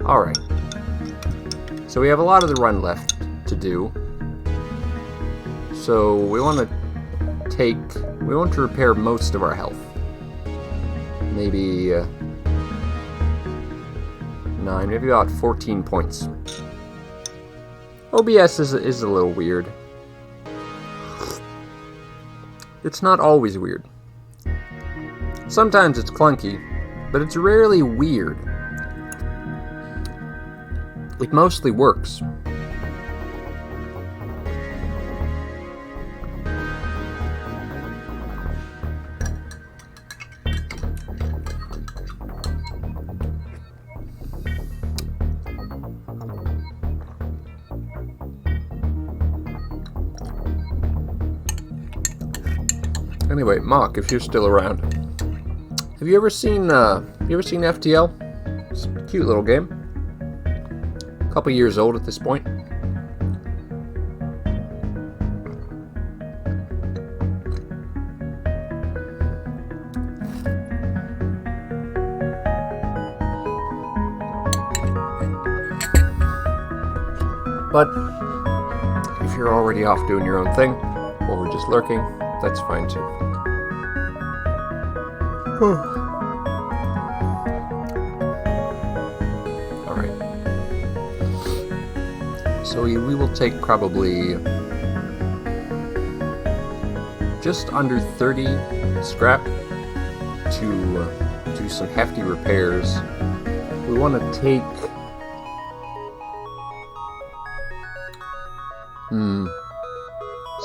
Alright. So we have a lot of the run left to do. So we want to repair most of our health. Maybe 9, maybe about 14 points. OBS is a little weird. It's not always weird. Sometimes it's clunky, but it's rarely weird. It mostly works. Anyway, Mock, if you're still around, have you ever seen FTL? It's a cute little game. A couple years old at this point. But if you're already off doing your own thing, or we're just lurking, that's fine too. Alright. So we will take probably just under 30 scrap to do some hefty repairs. We want to take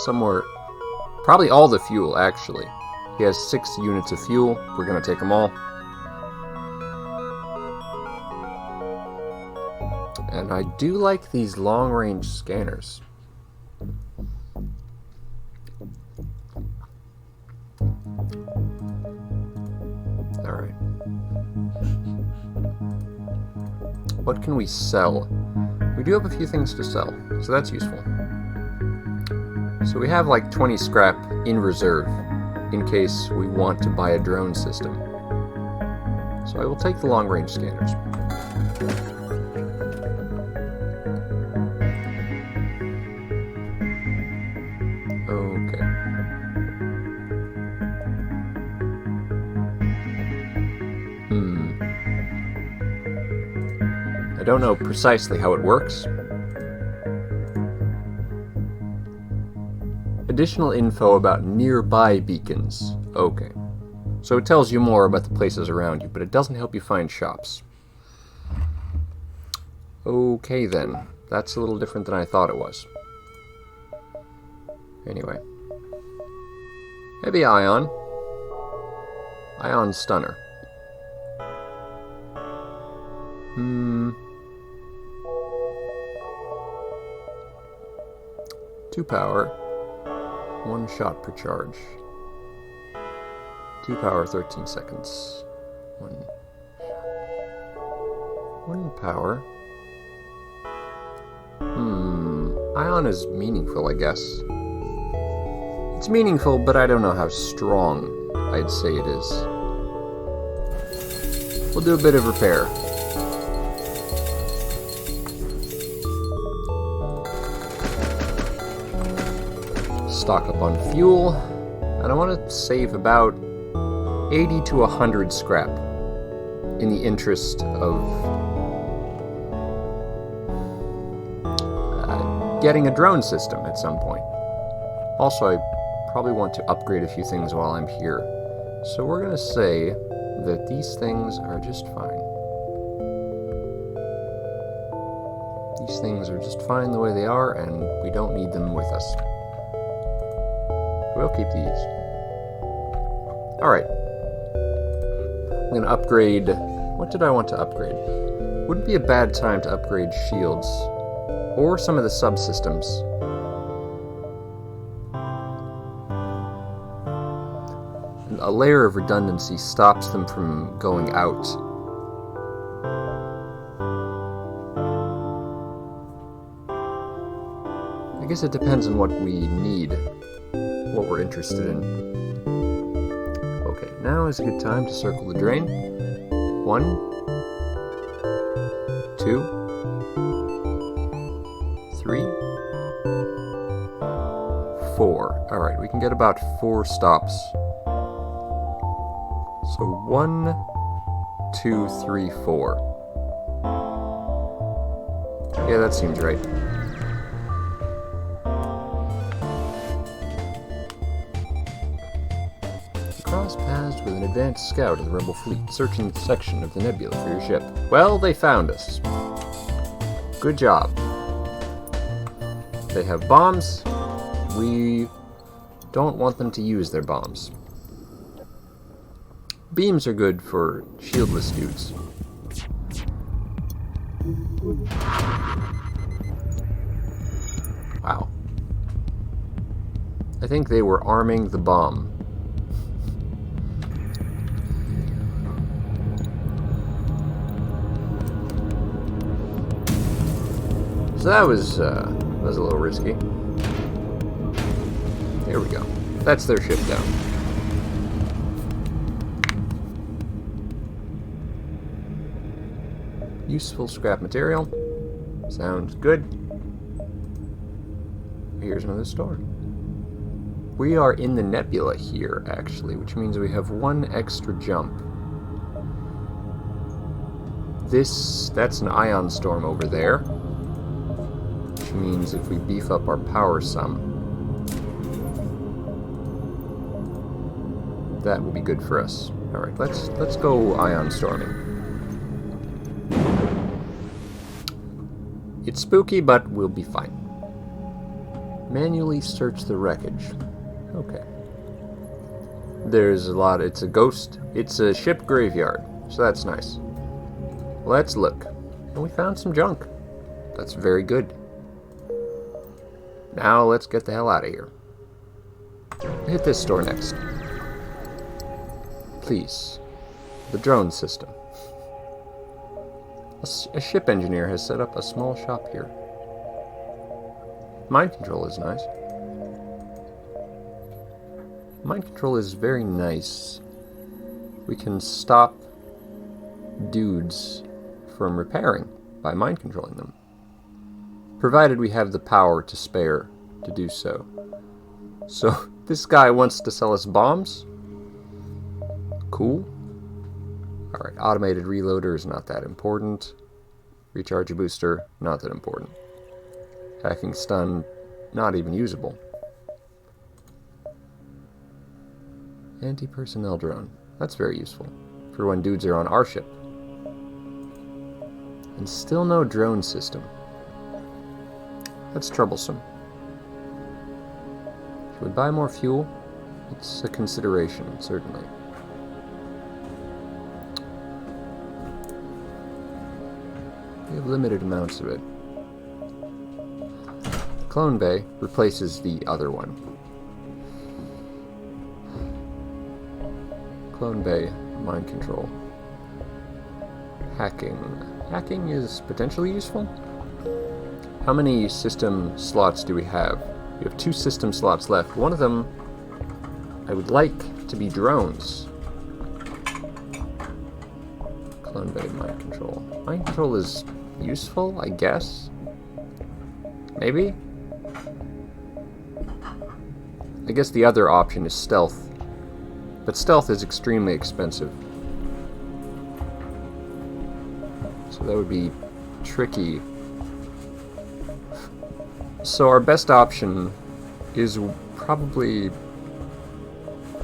somewhere, probably all the fuel actually. He has 6 units of fuel. We're going to take them all. And I do like these long-range scanners. Alright. What can we sell? We do have a few things to sell, so that's useful. So we have like 20 scrap in reserve, in case we want to buy a drone system. So I will take the long-range scanners. Okay. I don't know precisely how it works. Additional info about nearby beacons. Okay. So it tells you more about the places around you, but it doesn't help you find shops. Okay then. That's a little different than I thought it was. Anyway. Maybe Ion. Ion Stunner. 2 power. 1 shot per charge. 2 power, 13 seconds. 1 power. Ion is meaningful, I guess. It's meaningful, but I don't know how strong I'd say it is. We'll do a bit of repair. Stock up on fuel, and I want to save about 80 to 100 scrap in the interest of getting a drone system at some point. Also, I probably want to upgrade a few things while I'm here, so we're going to say that these things are just fine. These things are just fine the way they are, and we don't need them with us. We'll keep these. Alright. I'm going to upgrade... What did I want to upgrade? Wouldn't be a bad time to upgrade shields. Or some of the subsystems. A layer of redundancy stops them from going out. I guess it depends on what we need. What we're interested in. Okay, now is a good time to circle the drain. 1, 2, 3, 4. Alright, we can get about 4 stops. So 1, 2, 3, 4. Yeah, that seems right. Cross paths with an advanced scout of the rebel fleet, searching the section of the nebula for your ship. Well, they found us. Good job. They have bombs. We don't want them to use their bombs. Beams are good for shieldless dudes. Wow. I think they were arming the bomb. So that was a little risky. Here we go. That's their ship down. Useful scrap material. Sounds good. Here's another store. We are in the nebula here, actually, which means we have 1 extra jump. That's an ion storm over there. Which means if we beef up our power some, that will be good for us. Alright, let's go ion storming. It's spooky, but we'll be fine. Manually search the wreckage. Okay. There's a lot. It's a ghost. It's a ship graveyard, so that's nice. Let's look. And we found some junk. That's very good. Now let's get the hell out of here. Hit this store next. Please. The drone system. A ship engineer has set up a small shop here. Mind control is nice. Mind control is very nice. We can stop dudes from repairing by mind controlling them, provided we have the power to spare to do so. So, this guy wants to sell us bombs? Cool. Alright, automated reloader is not that important. Recharge a booster, not that important. Hacking stun, not even usable. Anti-personnel drone. That's very useful for when dudes are on our ship. And still no drone system. That's troublesome. Should we buy more fuel? It's a consideration, certainly. We have limited amounts of it. Clone Bay replaces the other one. Clone Bay, mind control. Hacking. Hacking is potentially useful. How many system slots do we have? We have 2 system slots left. One of them I would like to be drones. Clone Bay, mind control. Mind control is useful, I guess. Maybe? I guess the other option is stealth. But stealth is extremely expensive. So that would be tricky. So our best option is probably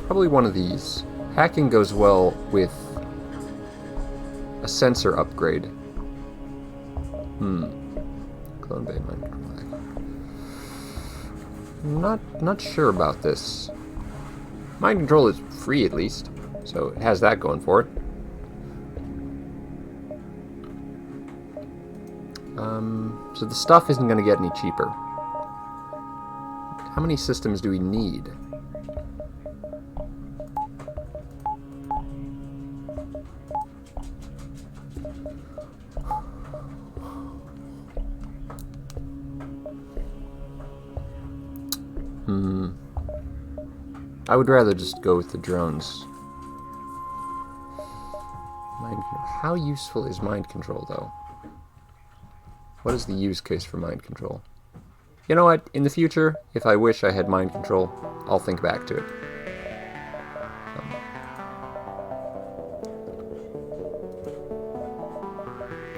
one of these. Hacking goes well with a sensor upgrade. Clone Bay mind control. Not sure about this. Mind control is free at least, so it has that going for it. So the stuff isn't going to get any cheaper. How many systems do we need? I would rather just go with the drones. How useful is mind control, though? What is the use case for mind control? You know what? In the future, if I wish I had mind control, I'll think back to it.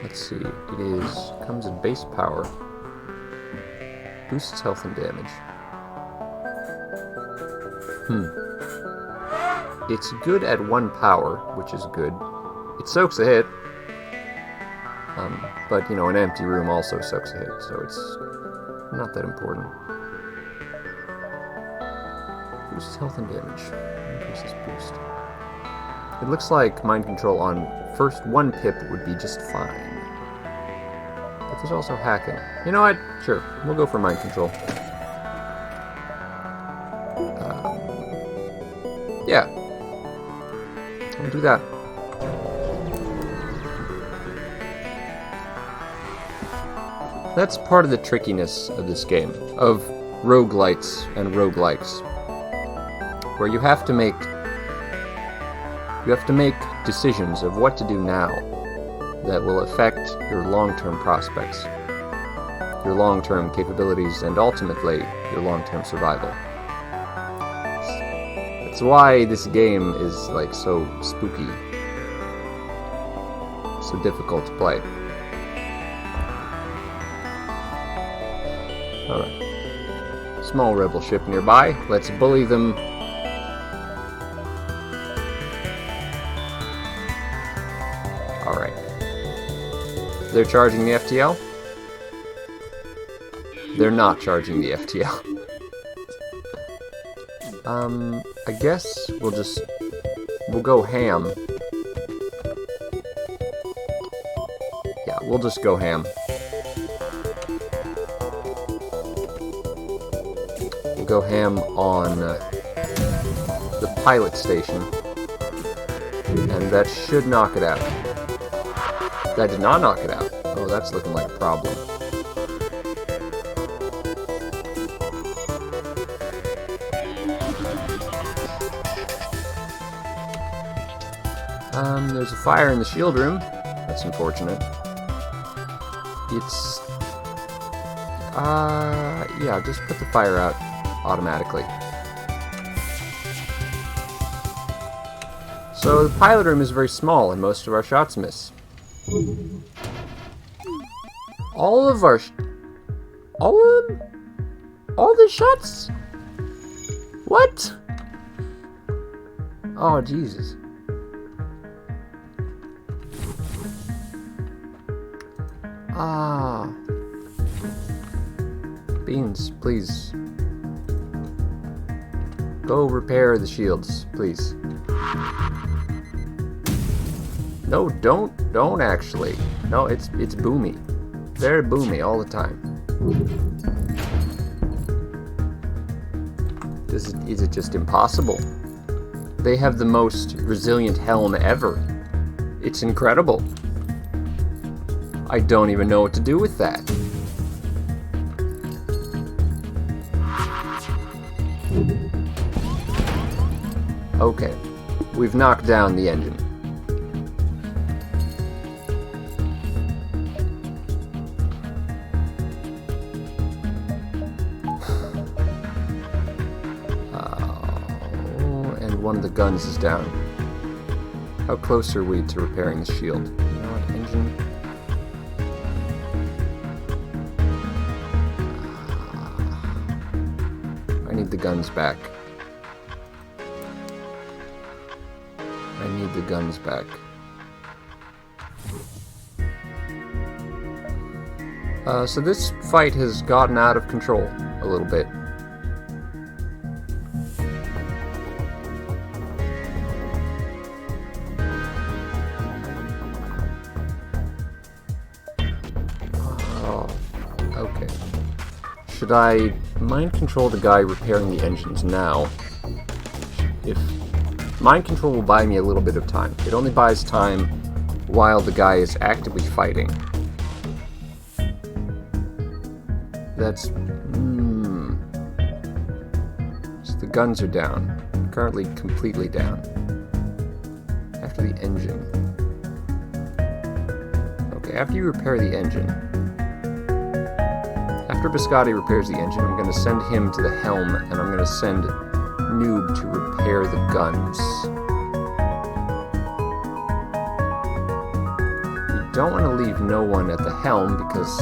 Let's see. It comes in base power. Boosts health and damage. It's good at 1 power, which is good. It soaks a hit. But, you know, an empty room also soaks a hit, so it's not that important. Boosts health and damage. Increases boost. It looks like mind control on first 1 pip would be just fine. But there's also hacking. You know what? Sure, we'll go for mind control. Yeah. We'll do that. That's part of the trickiness of this game, of roguelites and roguelikes, where you have to make decisions of what to do now that will affect your long-term prospects, your long-term capabilities, and ultimately your long-term survival. That's why this game is like so spooky, so difficult to play. Alright. Small rebel ship nearby. Let's bully them. Alright. They're charging the FTL? They're not charging the FTL. I guess we'll go ham. Yeah, we'll just go ham. Go ham on the pilot station, and that should knock it out. That did not knock it out. Oh, that's looking like a problem. There's a fire in the shield room. That's unfortunate. It's yeah, just put the fire out automatically. So the pilot room is very small and most of our shots miss. All the shots? What? Oh, Jesus. Beans, please. Go repair the shields, please. No, don't actually. No, it's boomy. Very boomy all the time. Is it just impossible? They have the most resilient helm ever. It's incredible. I don't even know what to do with that. Okay, we've knocked down the engine. And one of the guns is down. How close are we to repairing the shield? You know what, engine? I need the guns back. I need the guns back. So this fight has gotten out of control a little bit. Oh, okay. Should I mind control the guy repairing the engines now? If mind control will buy me a little bit of time. It only buys time while the guy is actively fighting. That's... So the guns are down. Currently completely down. After the engine. Okay, after you repair the engine, After Biscotti repairs the engine, I'm going to send him to the helm, and I'm going to send Noob to repair the guns. We don't want to leave no one at the helm, because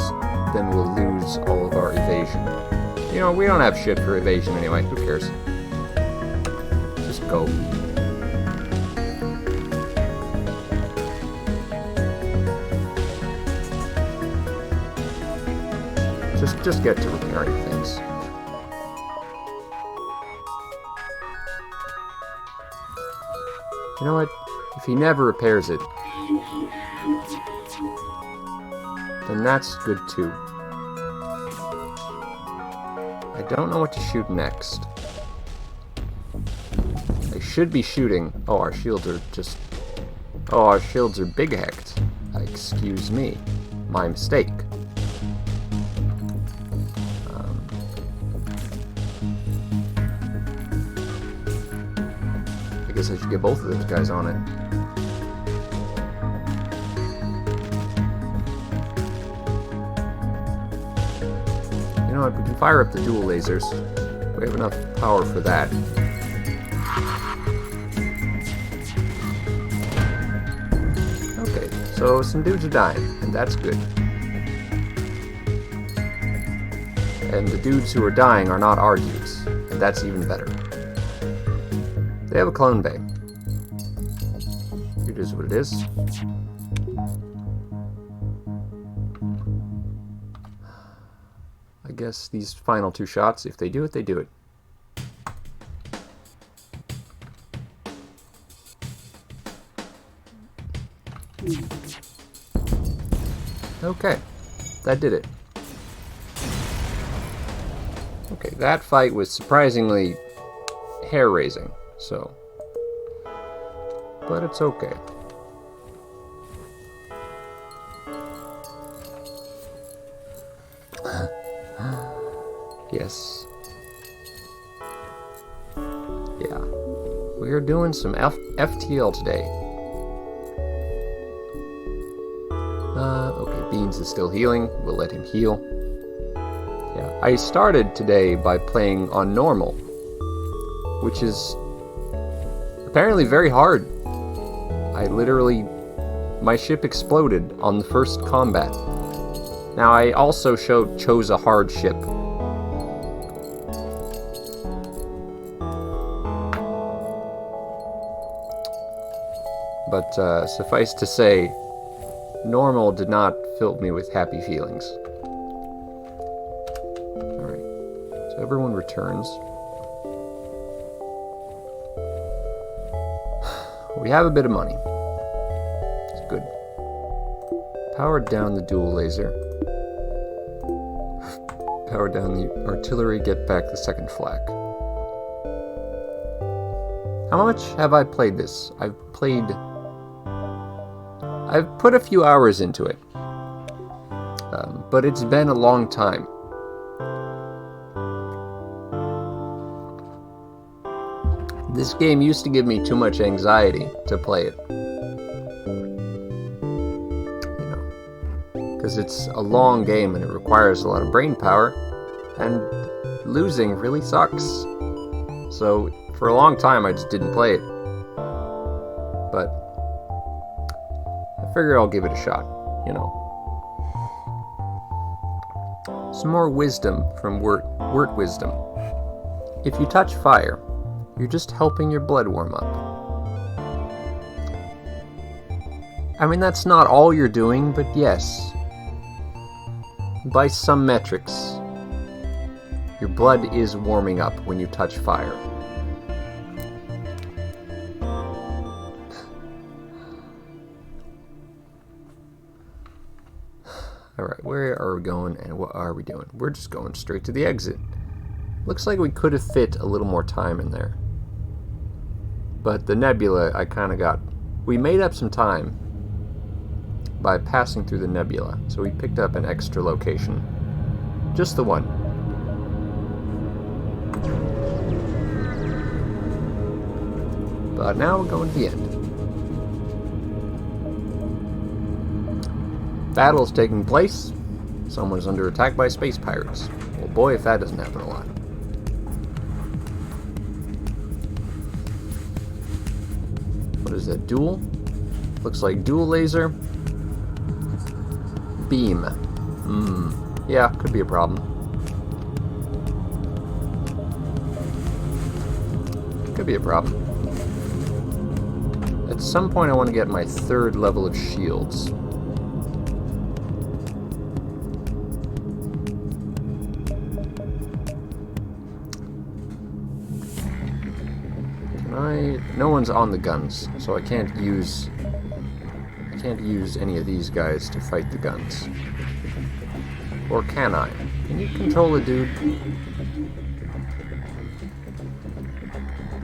then we'll lose all of our evasion. You know, we don't have shit for evasion anyway, who cares? Just go. Just get to repairing things. You know what? If he never repairs it, then that's good too. I don't know what to shoot next. I should be shooting... Oh, our shields are just... Oh, our shields are big hacked. Excuse me. My mistake. I guess I should get both of those guys on it. You know what, we can fire up the dual lasers. We have enough power for that. Okay, so some dudes are dying, and that's good. And the dudes who are dying are not our dudes, and that's even better. They have a clone bay. It is what it is. I guess these final two shots, if they do it, they do it. Okay, that did it. Okay, that fight was surprisingly hair-raising. So, but it's okay. Yes. Yeah. We are doing some FTL today. Okay, Beans is still healing. We'll let him heal. Yeah, I started today by playing on normal, which is apparently very hard. I literally... my ship exploded on the first combat. Now, I also chose a hard ship. But suffice to say, normal did not fill me with happy feelings. Alright, so everyone returns. We have a bit of money. It's good. Powered down the dual laser. Power down the artillery, get back the second flak. How much have I played this? I've put a few hours into it. But it's been a long time. This game used to give me too much anxiety to play it. You know, because it's a long game and it requires a lot of brain power, and losing really sucks. So for a long time I just didn't play it. But I figure I'll give it a shot, you know. Some more wisdom from Wort Wisdom. If you touch fire, you're just helping your blood warm up. I mean, that's not all you're doing, but yes. By some metrics, your blood is warming up when you touch fire. Alright, where are we going and what are we doing? We're just going straight to the exit. Looks like we could have fit a little more time in there. But the nebula, I kind of got... We made up some time by passing through the nebula, so we picked up an extra location. Just the one. But now we're going to the end. Battle's taking place. Someone's under attack by space pirates. Well, boy, if that doesn't happen a lot. What is that? Dual? Looks like dual laser. Beam. Yeah, could be a problem. Could be a problem. At some point I want to get my 3rd level of shields. No one's on the guns, so I can't use any of these guys to fight the guns. Or can I? Can you control a dude?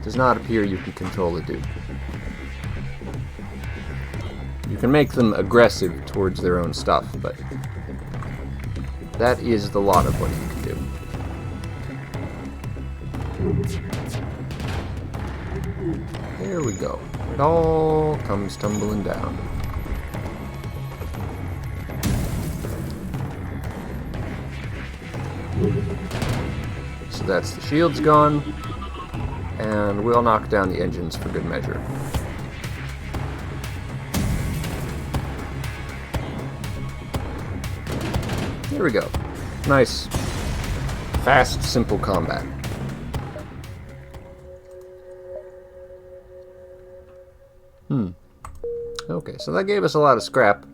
Does not appear you can control a dude. You can make them aggressive towards their own stuff, but that is the lot of what you can do. There we go. It all comes tumbling down. So that's the shields gone, and we'll knock down the engines for good measure. There we go. Nice, fast, simple combat. Okay, so that gave us a lot of scrap.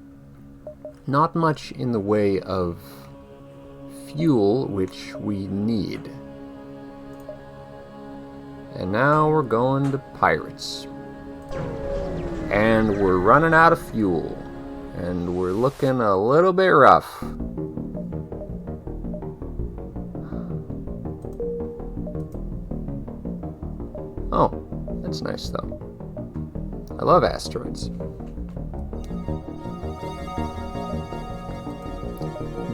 Not much in the way of fuel, which we need. And now we're going to pirates. And we're running out of fuel. And we're looking a little bit rough. Oh, that's nice though. I love asteroids.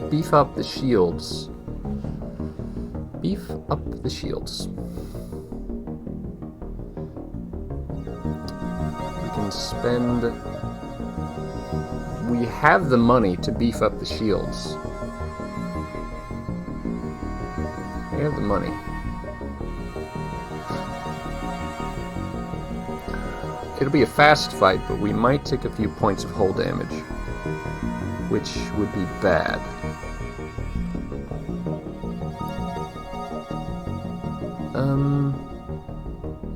Beef up the shields. Beef up the shields. We can spend... We have the money to beef up the shields. We have the money. It'll be a fast fight, but we might take a few points of hull damage, which would be bad.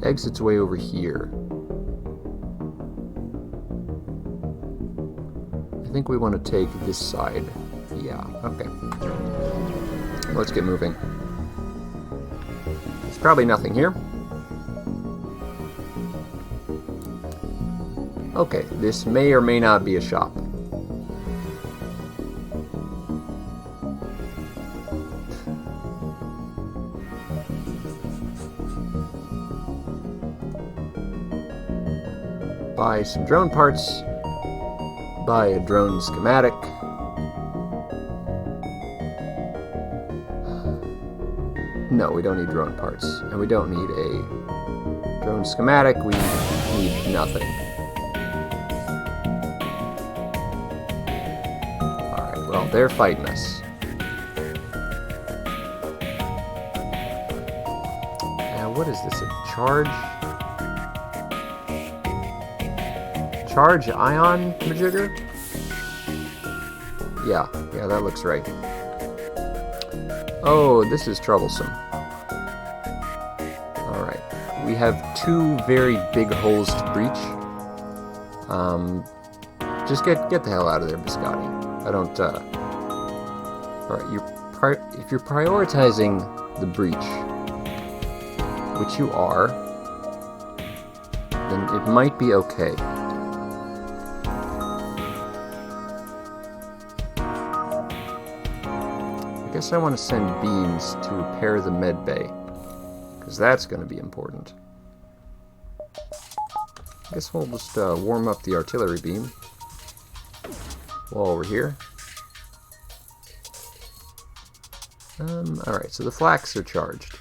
Exit's way over here. I think we want to take this side. Yeah, okay. Let's get moving. There's probably nothing here. Okay, this may or may not be a shop. Buy some drone parts. Buy a drone schematic. No, we don't need drone parts. And we don't need a drone schematic. We need nothing. Alright, well, they're fighting us. Now, what is this? A charge? Charge ion majigger? Yeah, that looks right. Oh, this is troublesome. Alright. We have two very big holes to breach. Just get the hell out of there, Biscotti. I don't, Alright, if you're prioritizing the breach, which you are, then it might be okay. I guess I want to send beams to repair the med bay, because that's going to be important. I guess we'll just warm up the artillery beam while we're here. Alright, so the flaks are charged.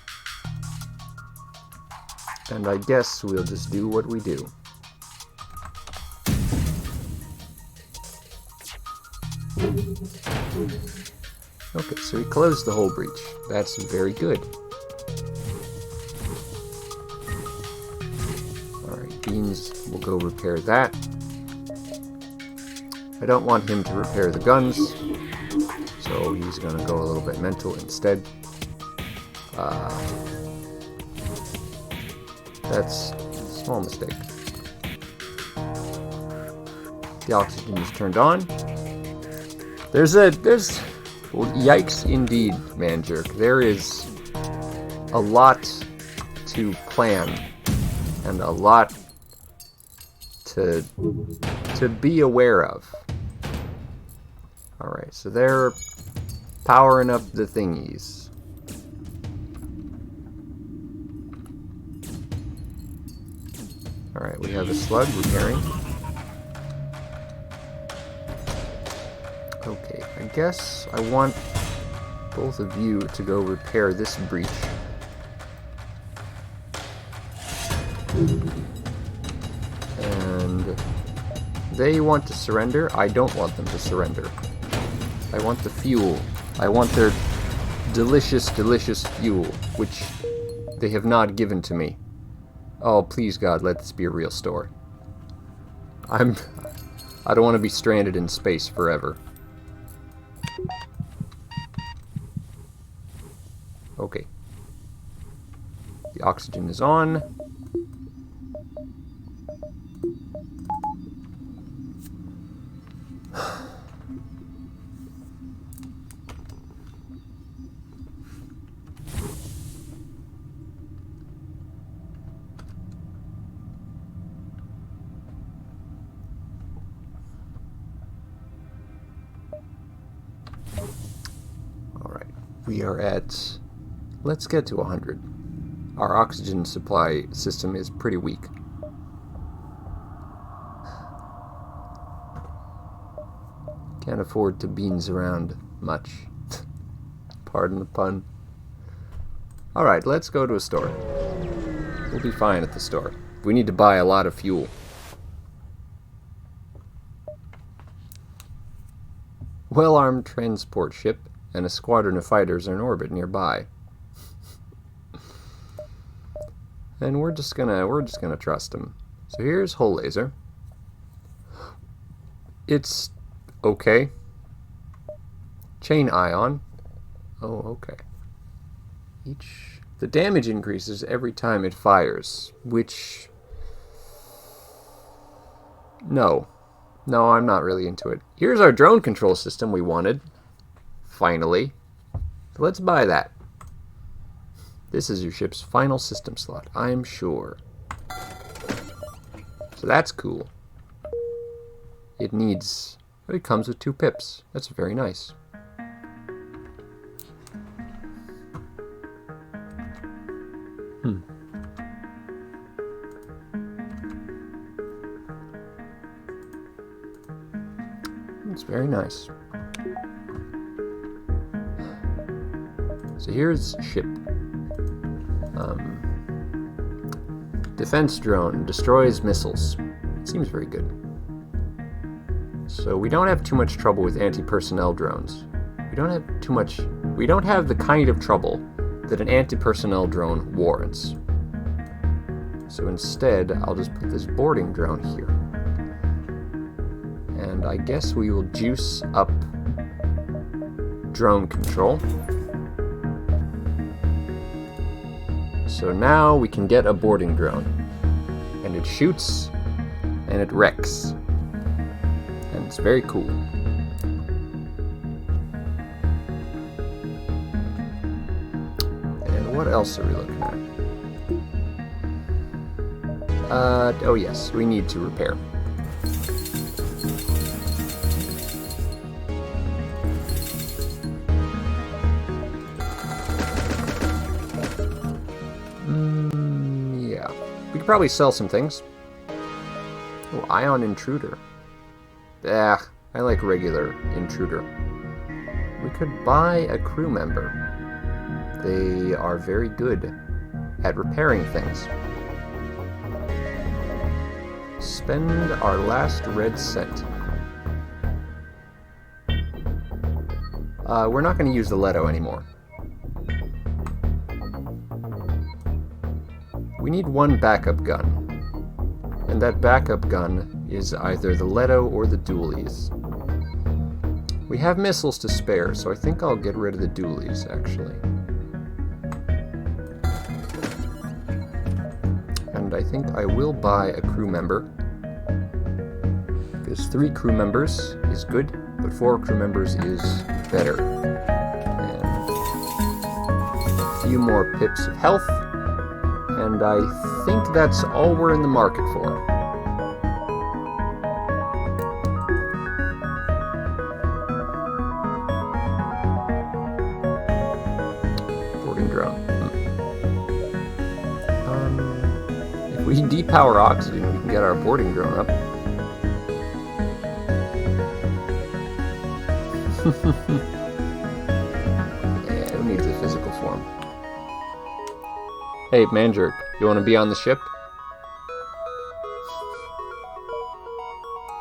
And I guess we'll just do what we do. Okay, so he closed the whole breach. That's very good. Alright, Beans will go repair that. I don't want him to repair the guns, so he's gonna go a little bit mental instead. That's a small mistake. The oxygen is turned on. Well, yikes indeed, man jerk. There is a lot to plan and a lot to be aware of. Alright, so they're powering up the thingies. Alright, we have a slug repairing. Okay, I guess I want both of you to go repair this breach. And they want to surrender. I don't want them to surrender. I want the fuel. I want their delicious, delicious fuel, which they have not given to me. Oh, please God, let this be a real store. I don't want to be stranded in space forever. Okay. The oxygen is on. Alright, we are at... Let's get to 100. Our oxygen supply system is pretty weak. Can't afford to beans around much. Pardon the pun. Alright, let's go to a store. We'll be fine at the store. We need to buy a lot of fuel. Well-armed transport ship and a squadron of fighters are in orbit nearby. And we're just gonna trust him. So here's Hull Laser. It's okay. Chain Ion. Oh, okay. The damage increases every time it fires, which... No, I'm not really into it. Here's our drone control system we wanted. Finally. So let's buy that. This is your ship's final system slot, I'm sure. So that's cool. It comes with 2 pips. That's very nice. It's very nice. So here's ship. Defense drone destroys missiles. Seems very good. So we don't have too much trouble with anti-personnel drones. We don't have the kind of trouble that an anti-personnel drone warrants. So instead, I'll just put this boarding drone here. And I guess we will juice up drone control. So now we can get a boarding drone. And it shoots, and it wrecks. And it's very cool. And what else are we looking at? Oh yes, we need to repair. Yeah. We could probably sell some things. Oh, Ion Intruder. I like regular Intruder. We could buy a crew member. They are very good at repairing things. Spend our last red cent. We're not going to use the Leto anymore. We need one backup gun. And that backup gun is either the Leto or the dualies. We have missiles to spare, so I think I'll get rid of the dualies, actually. And I think I will buy a crew member. Because 3 crew members is good, but 4 crew members is better. And a few more pips of health. And I think that's all we're in the market for. Boarding drone. If we depower oxygen, we can get our boarding drone up. Yeah, who needs a physical form? Hey, Manjerk, you want to be on the ship?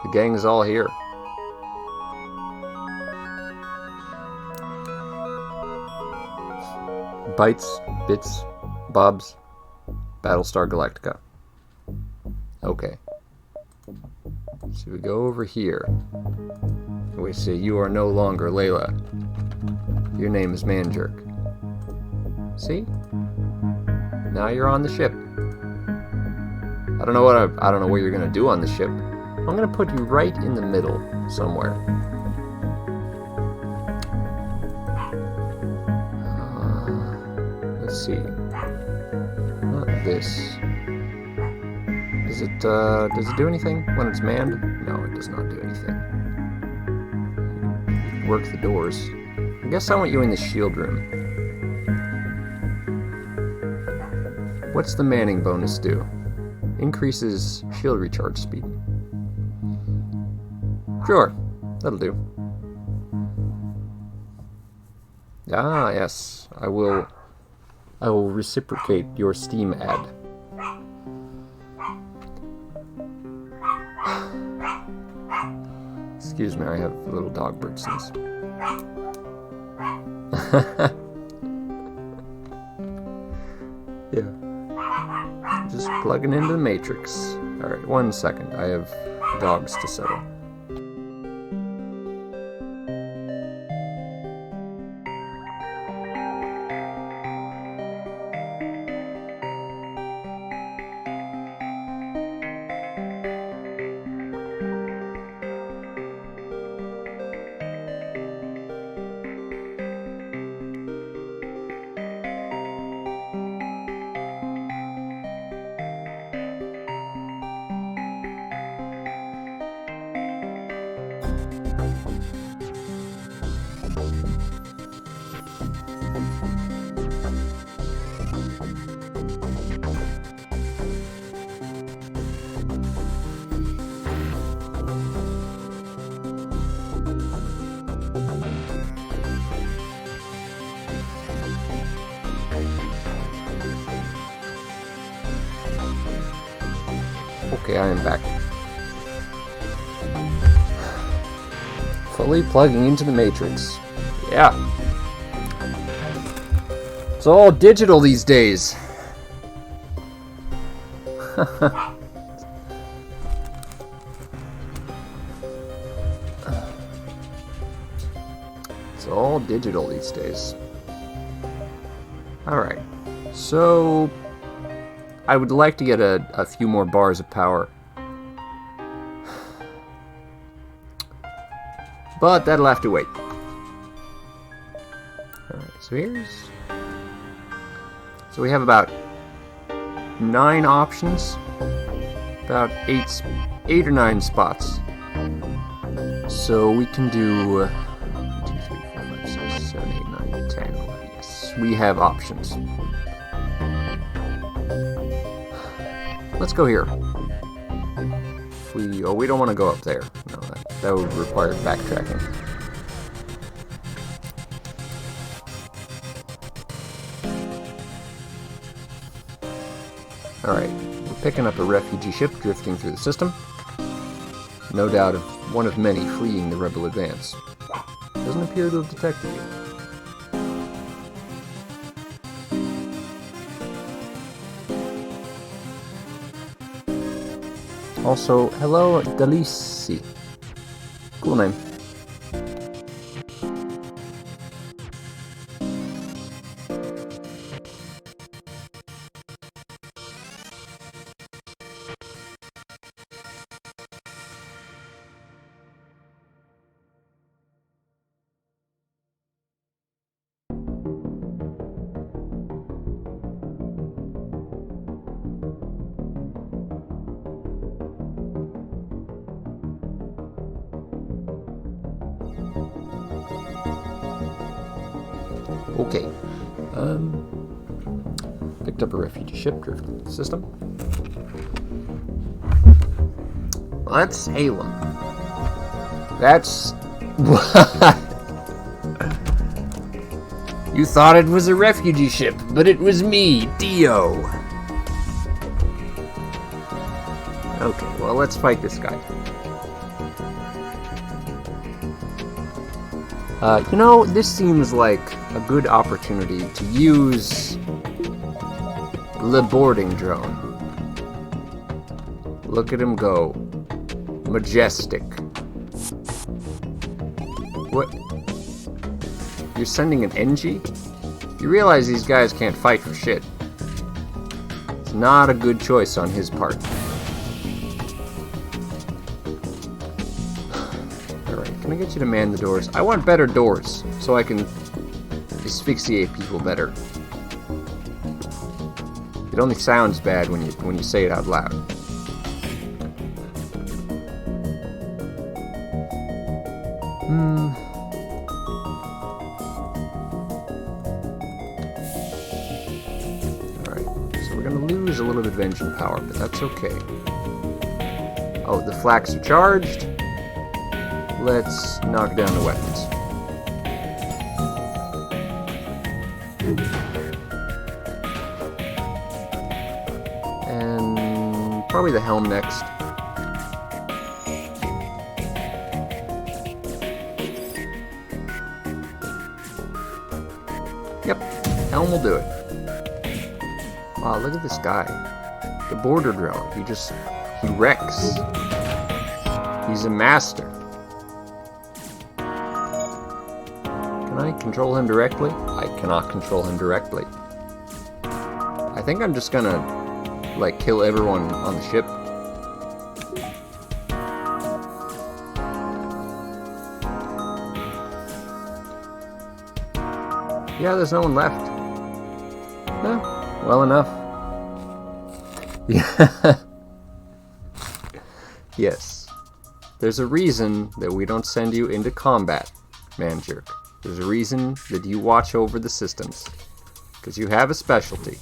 The gang's all here. Bytes, bits, bobs, Battlestar Galactica. Okay. So we go over here. We say, you are no longer Layla. Your name is Manjerk. See? Now you're on the ship. I don't know what you're gonna do on the ship. I'm gonna put you right in the middle somewhere. Let's see. Not this. Does it do anything when it's manned? No, it does not do anything. You can work the doors. I guess I want you in the shield room. What's the manning bonus do? Increases shield recharge speed. Sure, that'll do. Ah, yes. I will reciprocate your Steam ad. Excuse me, I have little dog bird sneeze. Yeah. Just plugging into the Matrix. Alright, 1 second. I have dogs to settle. Okay, I am back. Fully plugging into the Matrix. Yeah. It's all digital these days. It's all digital these days. Alright. So I would like to get a few more bars of power. But that'll have to wait. Alright, so we have about 9 options. About 8 or 9 spots. So we can do 1, 2, 3, 4, 5, 6, 7, 8, 9, 10, 11. Yes, we have options. Let's go here. We don't want to go up there. No, that would require backtracking. Alright, we're picking up a refugee ship drifting through the system. No doubt one of many fleeing the rebel advance. Doesn't appear to have detected you. Also, hello, Dalici. Cool name. Okay. Picked up a refugee ship drifting the system. Well, that's Salem. That's... You thought it was a refugee ship, but it was me, Dio. Okay, well, let's fight this guy. You know, this seems like a good opportunity to use the boarding drone. Look at him go. Majestic. What? You're sending an NG? You realize these guys can't fight for shit. It's not a good choice on his part. Alright, can I get you to man the doors? I want better doors, so I can asphyxiate people better. It only sounds bad when you say it out loud. Alright, so we're gonna lose a little bit of engine power, but that's okay. Oh, the flaks are charged. Let's knock down the weapons. And probably the helm next. Yep, helm will do it. Wow, look at this guy. The border drone. He wrecks. He's a master. Can I control him directly? I cannot control him directly. I think I'm just gonna, like, kill everyone on the ship. Yeah, there's no one left. No, well enough. Yeah. Yes. There's a reason that we don't send you into combat, man jerk. There's a reason that you watch over the systems. Because you have a specialty.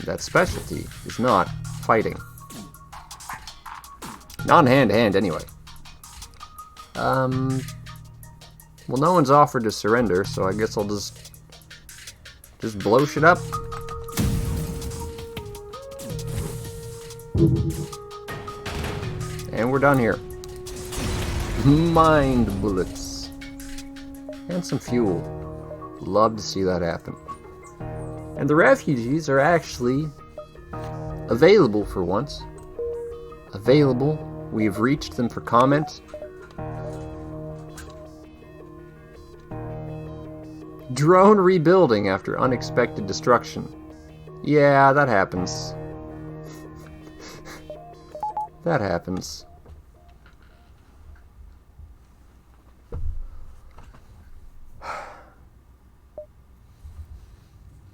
That specialty is not fighting. Not hand-to-hand, anyway. Well, no one's offered to surrender, so I guess I'll just blow shit up. And we're done here. Mind bullets. And some fuel. Love to see that happen. And the refugees are actually available for once. Available. We have reached them for comment. Drone rebuilding after unexpected destruction. Yeah, that happens. That happens.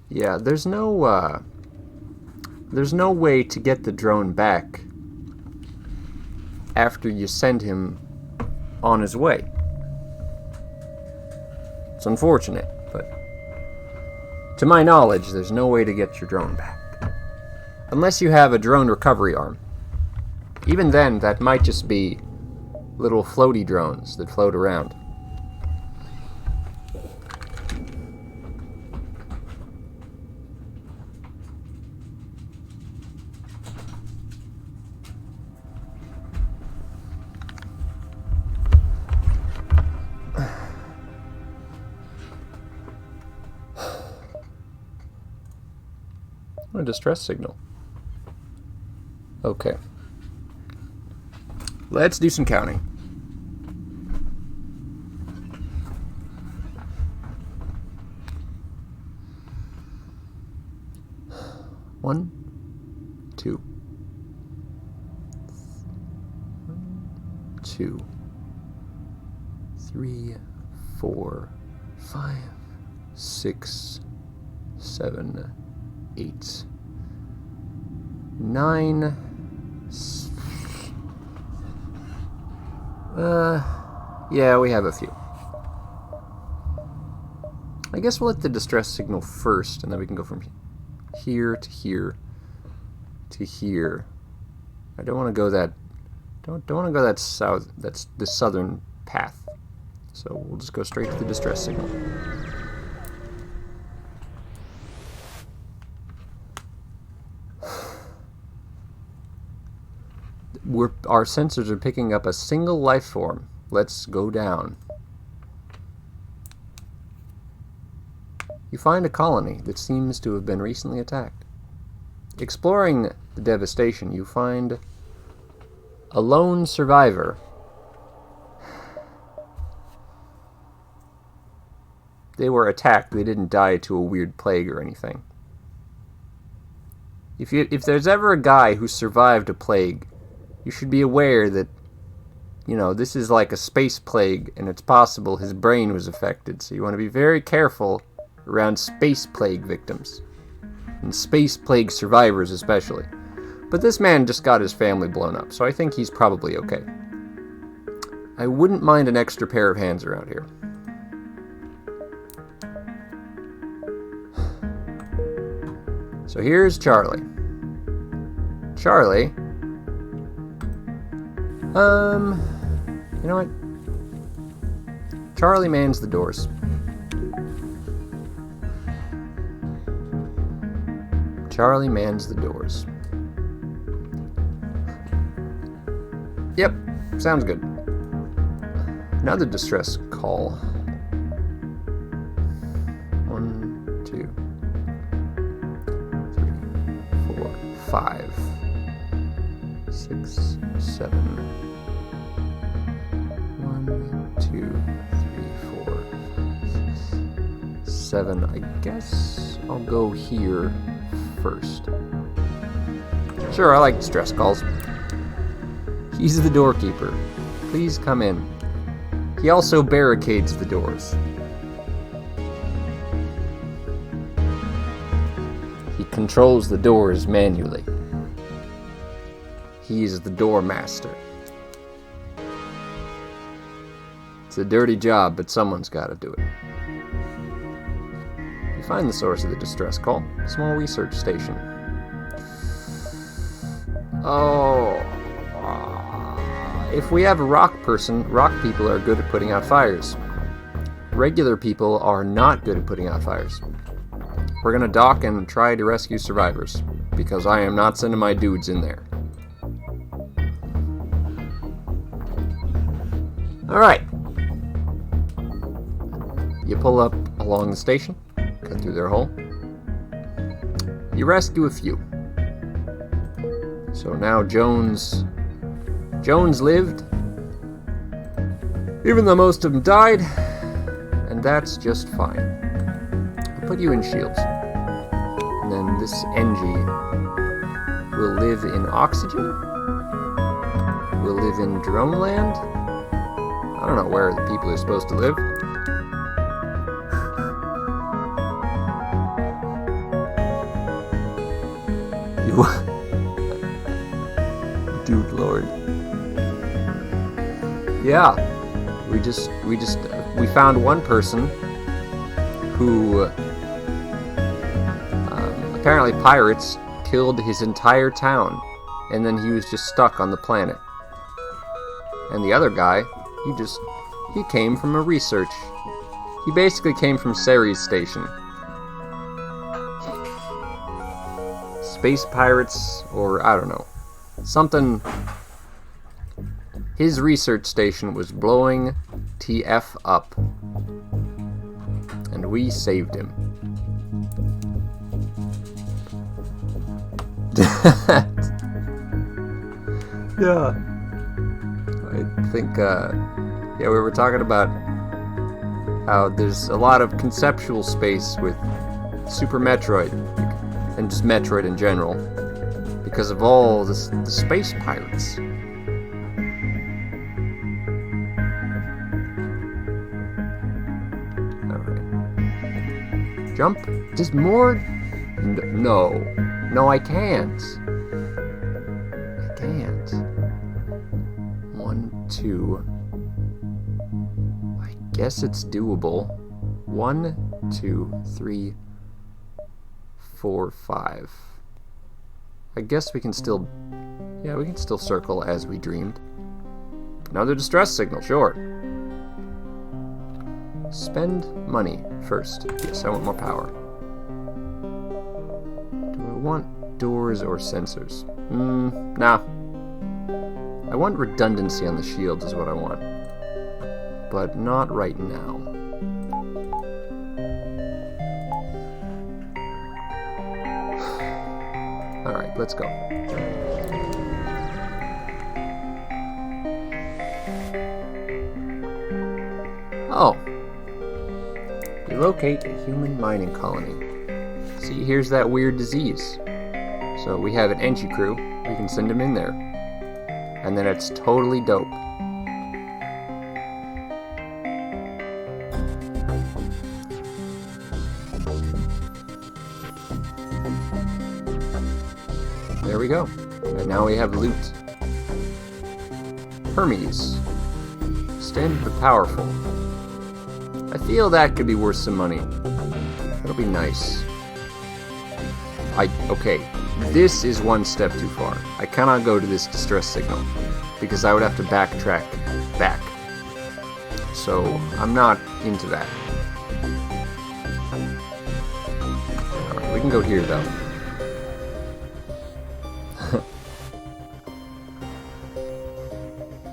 Yeah, there's no way to get the drone back after you send him on his way. It's unfortunate, but to my knowledge, there's no way to get your drone back. Unless you have a drone recovery arm. Even then, that might just be little floaty drones that float around. What a distress signal. Okay. Let's do some counting. One, two. 2, 3, 4, 5, 6, 7, 8, 9. Yeah, we have a few. I guess we'll let the distress signal first, and then we can go from here to here to here. I don't want to go that. Don't want to go that south. That's the southern path. So we'll just go straight to the distress signal. Our sensors are picking up a single life form. Let's go down. You find a colony that seems to have been recently attacked. Exploring the devastation, you find a lone survivor. They were attacked. They didn't die to a weird plague or anything. If there's ever a guy who survived a plague, you should be aware that, you know, this is like a space plague, and it's possible his brain was affected. So you want to be very careful around space plague victims, and space plague survivors especially. But this man just got his family blown up, so I think he's probably okay. I wouldn't mind an extra pair of hands around here. So here's Charlie. Charlie, you know what? Charlie mans the doors. Charlie mans the doors. Yep, sounds good. Another distress call. 1, 2, 3, 4, 5, 6, 7. 1, 2, 3, 4, 5, 6, 7. I guess I'll go here first. Sure, I like distress calls. He's the doorkeeper. Please come in. He also barricades the doors. He controls the doors manually. He is the door master. It's a dirty job, but someone's got to do it. You find the source of the distress call. Small research station. Oh. If we have a rock person, rock people are good at putting out fires. Regular people are not good at putting out fires. We're gonna dock and try to rescue survivors, because I am not sending my dudes in there. Alright. You pull up along the station, cut through their hole. You rescue a few. So now Jones lived, even though most of them died, and that's just fine. I'll put you in shields. And then this NG will live in oxygen, will live in drone land. I don't know where the people are supposed to live. Dude lord. Yeah, we found one person who apparently pirates killed his entire town, and then he was just stuck on the planet. And the other guy, he came from a research. He basically came from Ceres Station. Space pirates, or I don't know, something. His research station was blowing TF up, and we saved him. Yeah. I think, yeah, we were talking about how there's a lot of conceptual space with Super Metroid, and just Metroid in general, because of all the space pirates. Alright. Jump? Just more? No. No, I can't. I can't. 1, 2. I guess it's doable. 1, 2, 3, 4, 5. I guess we can still... Yeah, we can still circle as we dreamed. Another distress signal, sure. Spend money first. Yes, I want more power. Do I want doors or sensors? Nah. I want redundancy on the shields is what I want. But not right now. Alright, let's go. Oh. Relocate a human mining colony. See, here's that weird disease. So we have an entry crew. We can send them in there. And then it's totally dope. There we go. And now we have loot. Hermes. Standard but powerful. I feel that could be worth some money. That'll be nice. Okay. This is one step too far. I cannot go to this distress signal, because I would have to backtrack back. So, I'm not into that. Alright, we can go here though.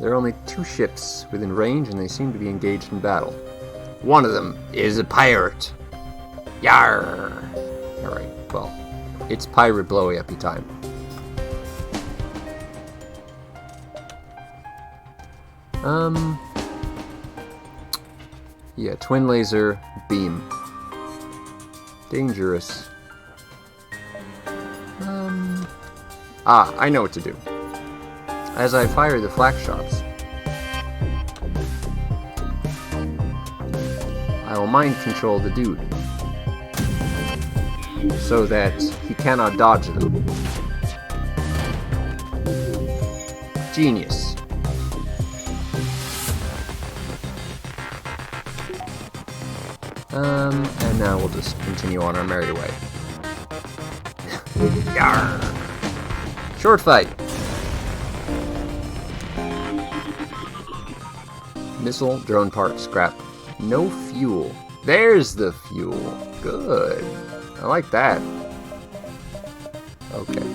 There are only 2 ships within range, and they seem to be engaged in battle. One of them is a pirate. Yarr! Alright, well, it's pirate blowy-uppy time. Yeah, twin laser, beam. Dangerous. I know what to do. As I fire the flak shots, I will mind control the dude, so that he cannot dodge them. Genius. And now we'll just continue on our merry way. Yarr! Short fight. Missile, drone part, scrap. No fuel. There's the fuel. Good. I like that. Okay.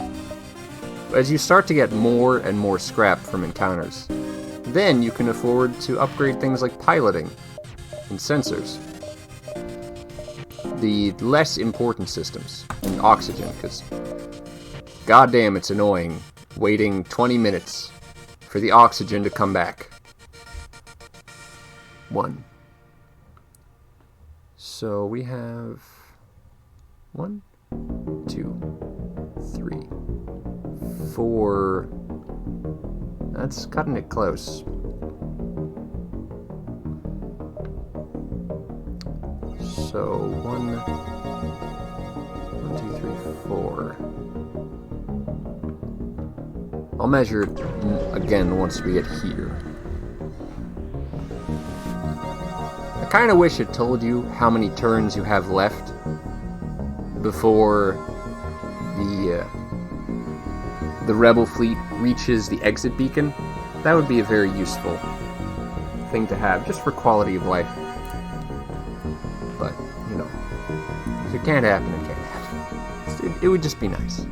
As you start to get more and more scrap from encounters, then you can afford to upgrade things like piloting and sensors. The less important systems, and oxygen, because goddamn it's annoying waiting 20 minutes for the oxygen to come back. 1. So we have 1, 2, 3, 4. That's cutting it close. So 1, 2, 3, 4. I'll measure it again once we get here. I kind of wish it told you how many turns you have left before the rebel fleet reaches the exit beacon. That would be a very useful thing to have, just for quality of life. But, you know, if it can't happen, it can't happen. It would just be nice.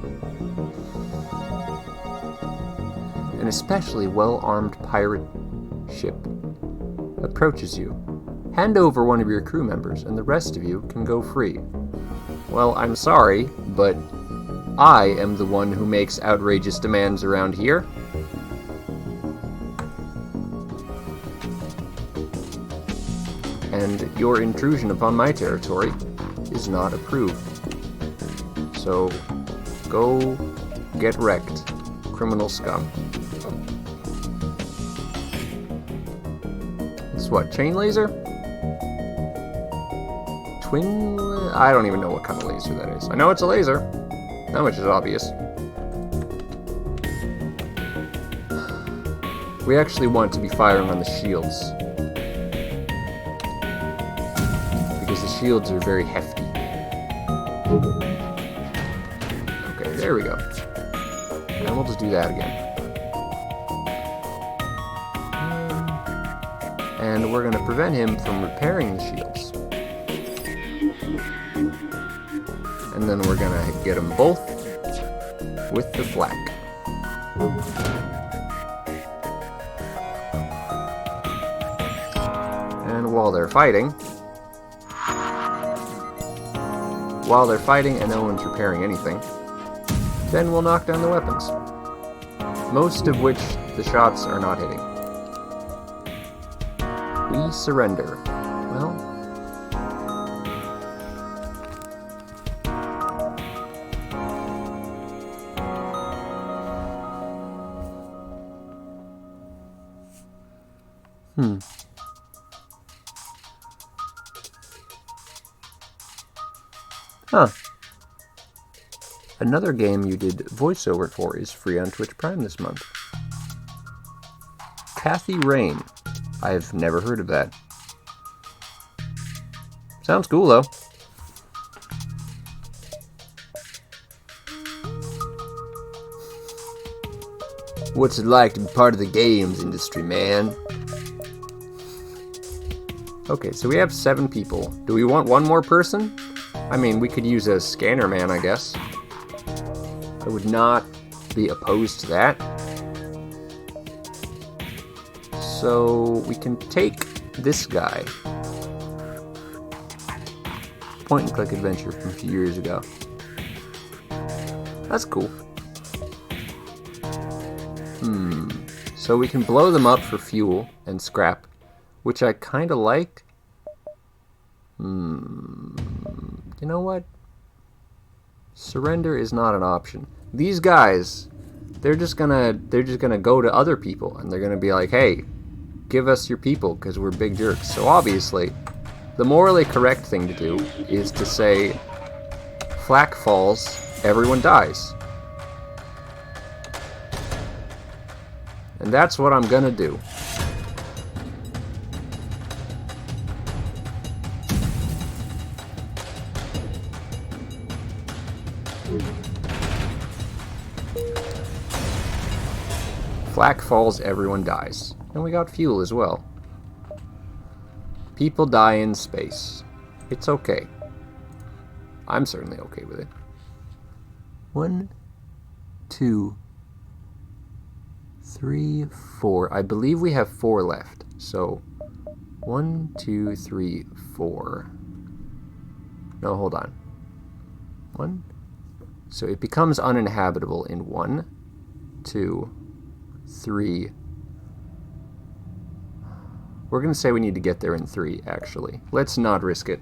An especially well-armed pirate ship approaches you. Hand over one of your crew members, and the rest of you can go free. Well, I'm sorry, but I am the one who makes outrageous demands around here. And your intrusion upon my territory is not approved. So, go get wrecked, criminal scum. It's what, chain laser? Twin... I don't even know what kind of laser that is. I know it's a laser. That much is obvious. We actually want to be firing on the shields, because the shields are very hefty. Okay, there we go. And we'll just do that again. And we're going to prevent him from repairing the shields. And then we're going to get them both with the flak. And while they're fighting and no one's repairing anything, then we'll knock down the weapons. Most of which the shots are not hitting. We surrender. Well... Huh. Another game you did voiceover for is free on Twitch Prime this month. Kathy Rain. I've never heard of that. Sounds cool, though. What's it like to be part of the games industry, man? Okay, so we have 7 people. Do we want one more person? I mean, we could use a scanner man, I guess. I would not be opposed to that. So we can take this guy. Point and click adventure from a few years ago. That's cool. So we can blow them up for fuel and scrap, which I kind of like. You know what? Surrender is not an option. These guys, they're just gonna go to other people and they're gonna be like, hey, give us your people because we're big jerks. So obviously, the morally correct thing to do is to say, flak falls, everyone dies. And that's what I'm gonna do. Flak falls, everyone dies. And we got fuel as well. People die in space. It's okay. I'm certainly okay with it. 1, 2, 3, 4. I believe we have 4 left. So 1, 2, 3, 4. No, hold on. 1. So it becomes uninhabitable in 1, 2, 3. We're going to say we need to get there in 3, actually. Let's not risk it.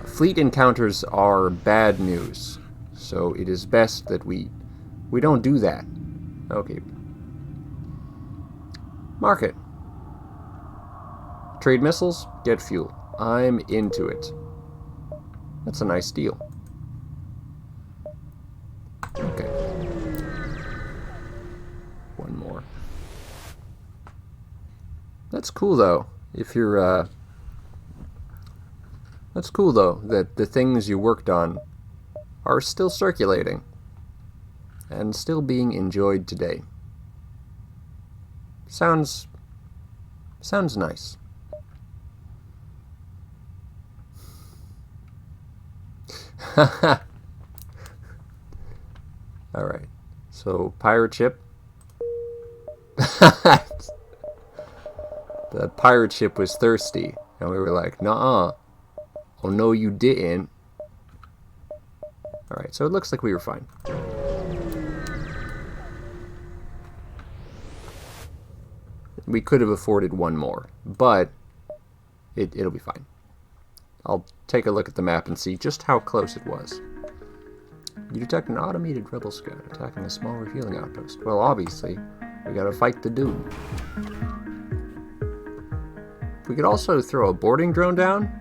Fleet encounters are bad news, so it is best that we don't do that. Okay. Market. Trade missiles, get fuel. I'm into it. That's a nice deal. Okay. One more. That's cool, though. If you're, that's cool, though, that the things you worked on are still circulating and still being enjoyed today. Sounds nice. Alright, so pirate ship. The pirate ship was thirsty, and we were like, nuh-uh. Oh no, you didn't. Alright, so it looks like we were fine. We could have afforded one more, but it'll be fine. I'll take a look at the map and see just how close it was. You detect an automated rebel scout attacking a small refueling outpost. Well, obviously, we gotta fight the dude. We could also throw a boarding drone down.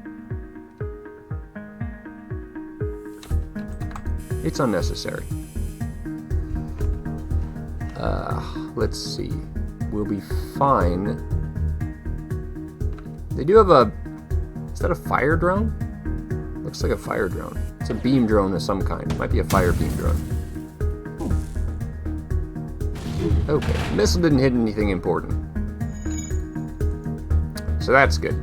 It's unnecessary. Let's see. We'll be fine. They do have a... Is that a fire drone? Looks like a fire drone. It's a beam drone of some kind. Might be a fire beam drone. Okay, missile didn't hit anything important. So that's good.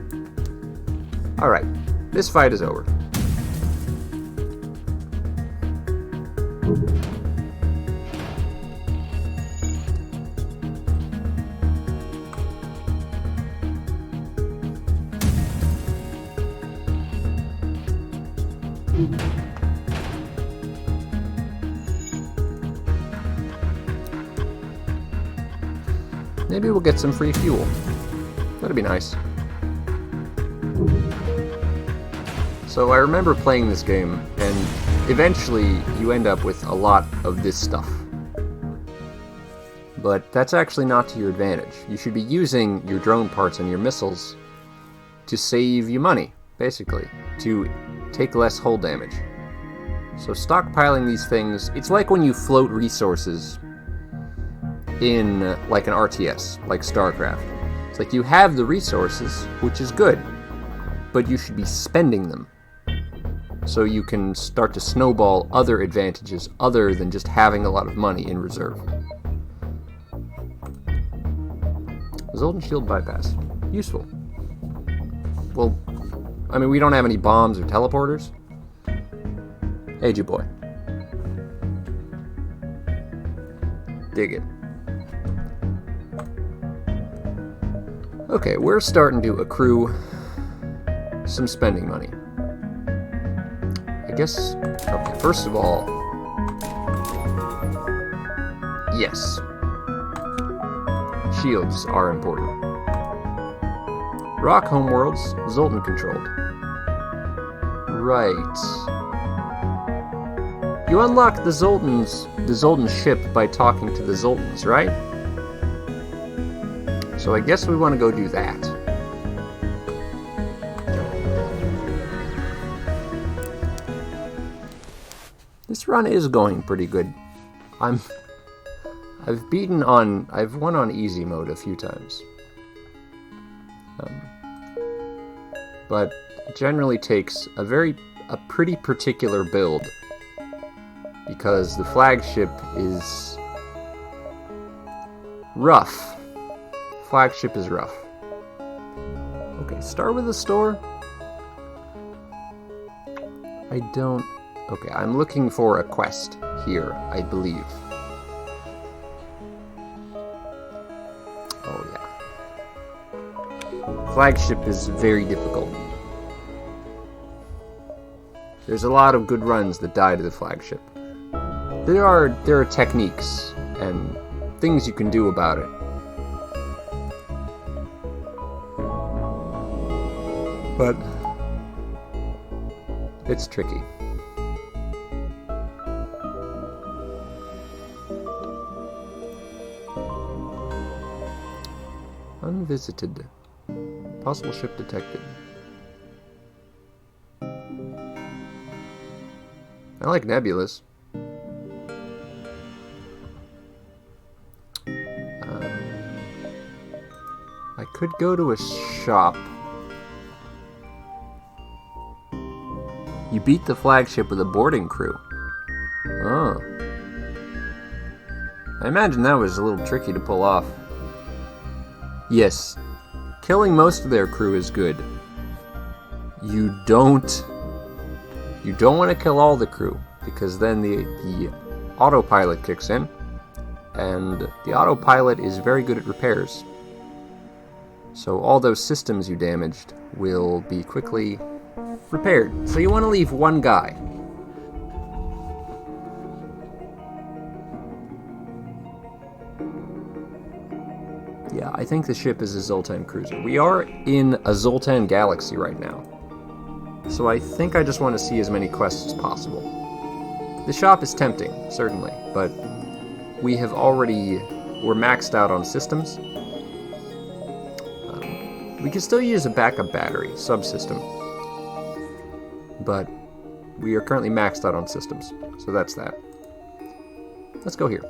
Alright, this fight is over. Maybe we'll get some free fuel. That'd be nice. So I remember playing this game, and eventually you end up with a lot of this stuff. But that's actually not to your advantage. You should be using your drone parts and your missiles to save you money, basically, to take less hull damage. So stockpiling these things, it's like when you float resources in like an RTS, like StarCraft. It's like you have the resources, which is good, but you should be spending them so you can start to snowball other advantages other than just having a lot of money in reserve. Zoltan shield bypass. Useful. Well, I mean, we don't have any bombs or teleporters. Hey, you boy. Dig it. Okay, we're starting to accrue some spending money. I guess, okay, first of all, yes, shields are important. Rock homeworlds, Zoltan controlled. Right. You unlock the Zoltan ship by talking to the Zoltans, right? So I guess we want to go do that. This run is going pretty good. I've won on easy mode a few times. But it generally takes a pretty particular build, because the flagship is rough. Flagship is rough. Okay, start with the store. Okay, I'm looking for a quest here, I believe. Oh yeah. Flagship is very difficult. There's a lot of good runs that die to the flagship. There are techniques and things you can do about it. But it's tricky. Unvisited. Possible ship detected. I like nebulas. I could go to a shop. You beat the flagship with a boarding crew. Oh. I imagine that was a little tricky to pull off. Yes, killing most of their crew is good. You don't want to kill all the crew, because then the autopilot kicks in, and the autopilot is very good at repairs. So all those systems you damaged will be quickly repaired. So you want to leave one guy. I think the ship is a Zoltan cruiser. We are in a Zoltan galaxy right now, so I think I just want to see as many quests as possible. The shop is tempting, certainly, but we're maxed out on systems. We can still use a backup battery, subsystem, but we are currently maxed out on systems, so that's that. Let's go here.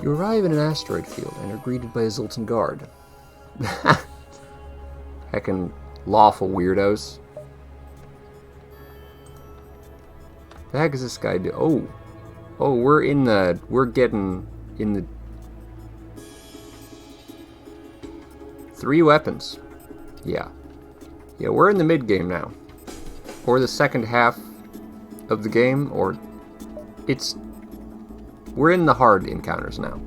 You arrive in an asteroid field and are greeted by a Zoltan guard. Heckin' lawful weirdos. The heck is this guy do? Oh, we're getting in the 3 weapons. Yeah, we're in the mid game now, or the second half of the game, or we're in the hard encounters now.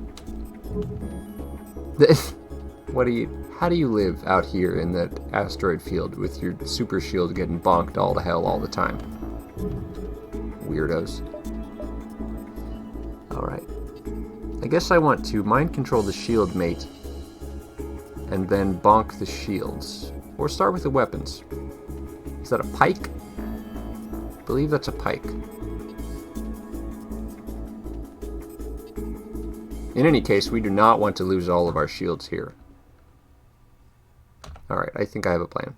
How do you live out here in that asteroid field with your super shield getting bonked all to hell all the time? Weirdos. Alright. I guess I want to mind control the shield mate and then bonk the shields. Or start with the weapons. Is that a pike? I believe that's a pike. In any case, we do not want to lose all of our shields here. Alright, I think I have a plan.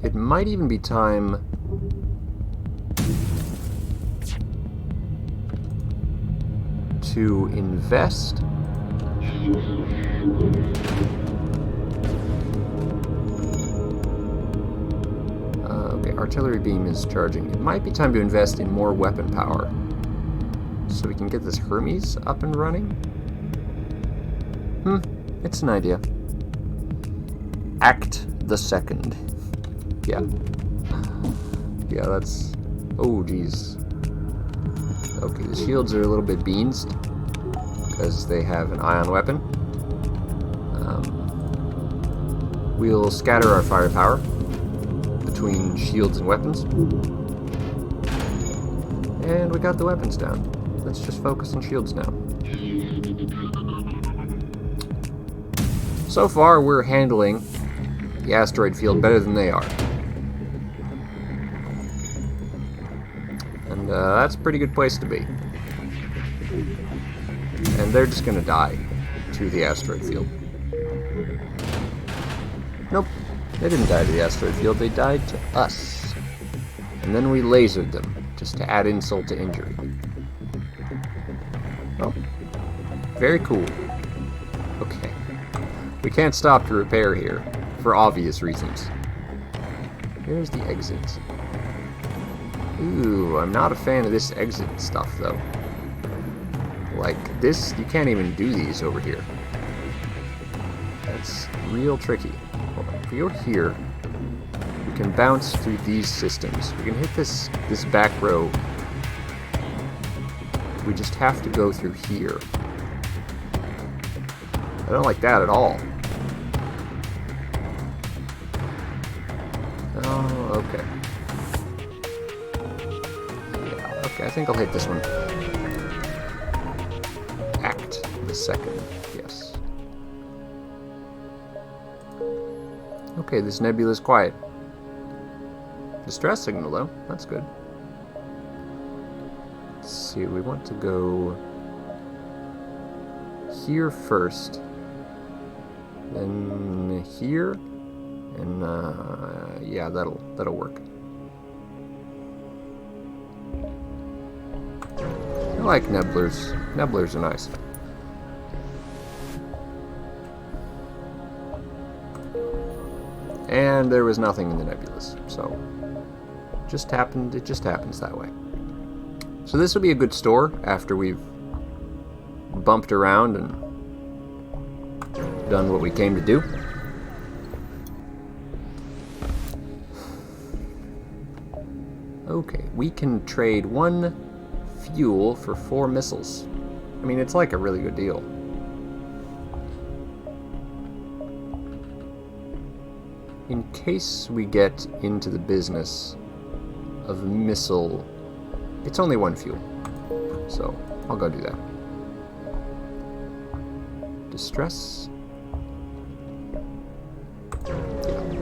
It might even be time to invest okay, artillery beam is charging. It might be time to invest in more weapon power so we can get this Hermes up and running. It's an idea. Act the second. Yeah, that's... Oh, geez. Okay, the shields are a little bit beansed because they have an ion weapon. We'll scatter our firepower between shields and weapons. And we got the weapons down. Let's just focus on shields now. So far, we're handling the asteroid field better than they are. And that's a pretty good place to be. And they're just gonna die to the asteroid field. Nope, they didn't die to the asteroid field, they died to us. And then we lasered them, just to add insult to injury. Oh, very cool. Okay. We can't stop to repair here, for obvious reasons. Here's the exit. Ooh, I'm not a fan of this exit stuff, though. Like, this, you can't even do these over here. That's real tricky. Hold on. If we go here, we can bounce through these systems. We can hit this back row. We just have to go through here. I don't like that at all. Oh, okay. Yeah, okay, I think I'll hit this one. Act the second, yes. Okay, this nebula's quiet. Distress signal, though. That's good. Let's see, we want to go here first. Then here. And, yeah, that'll work. I like nebulars. Nebulars are nice. And there was nothing in the nebulas, so it just happens that way. So this will be a good store after we've bumped around and done what we came to do. Okay, we can trade 1 fuel for 4 missiles. I mean, it's like a really good deal. in case we get into the business of missile, it's only one fuel, so I'll go do that. Distress. Yeah,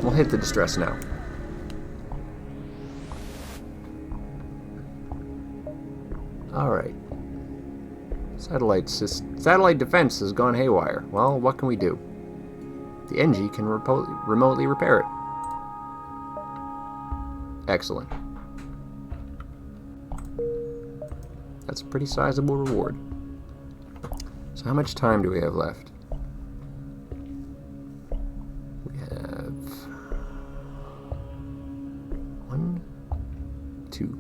we'll hit the distress now. Alright. Satellite defense has gone haywire. Well, what can we do? The NG can remotely repair it. Excellent. That's a pretty sizable reward. So how much time do we have left? We have 1, 2.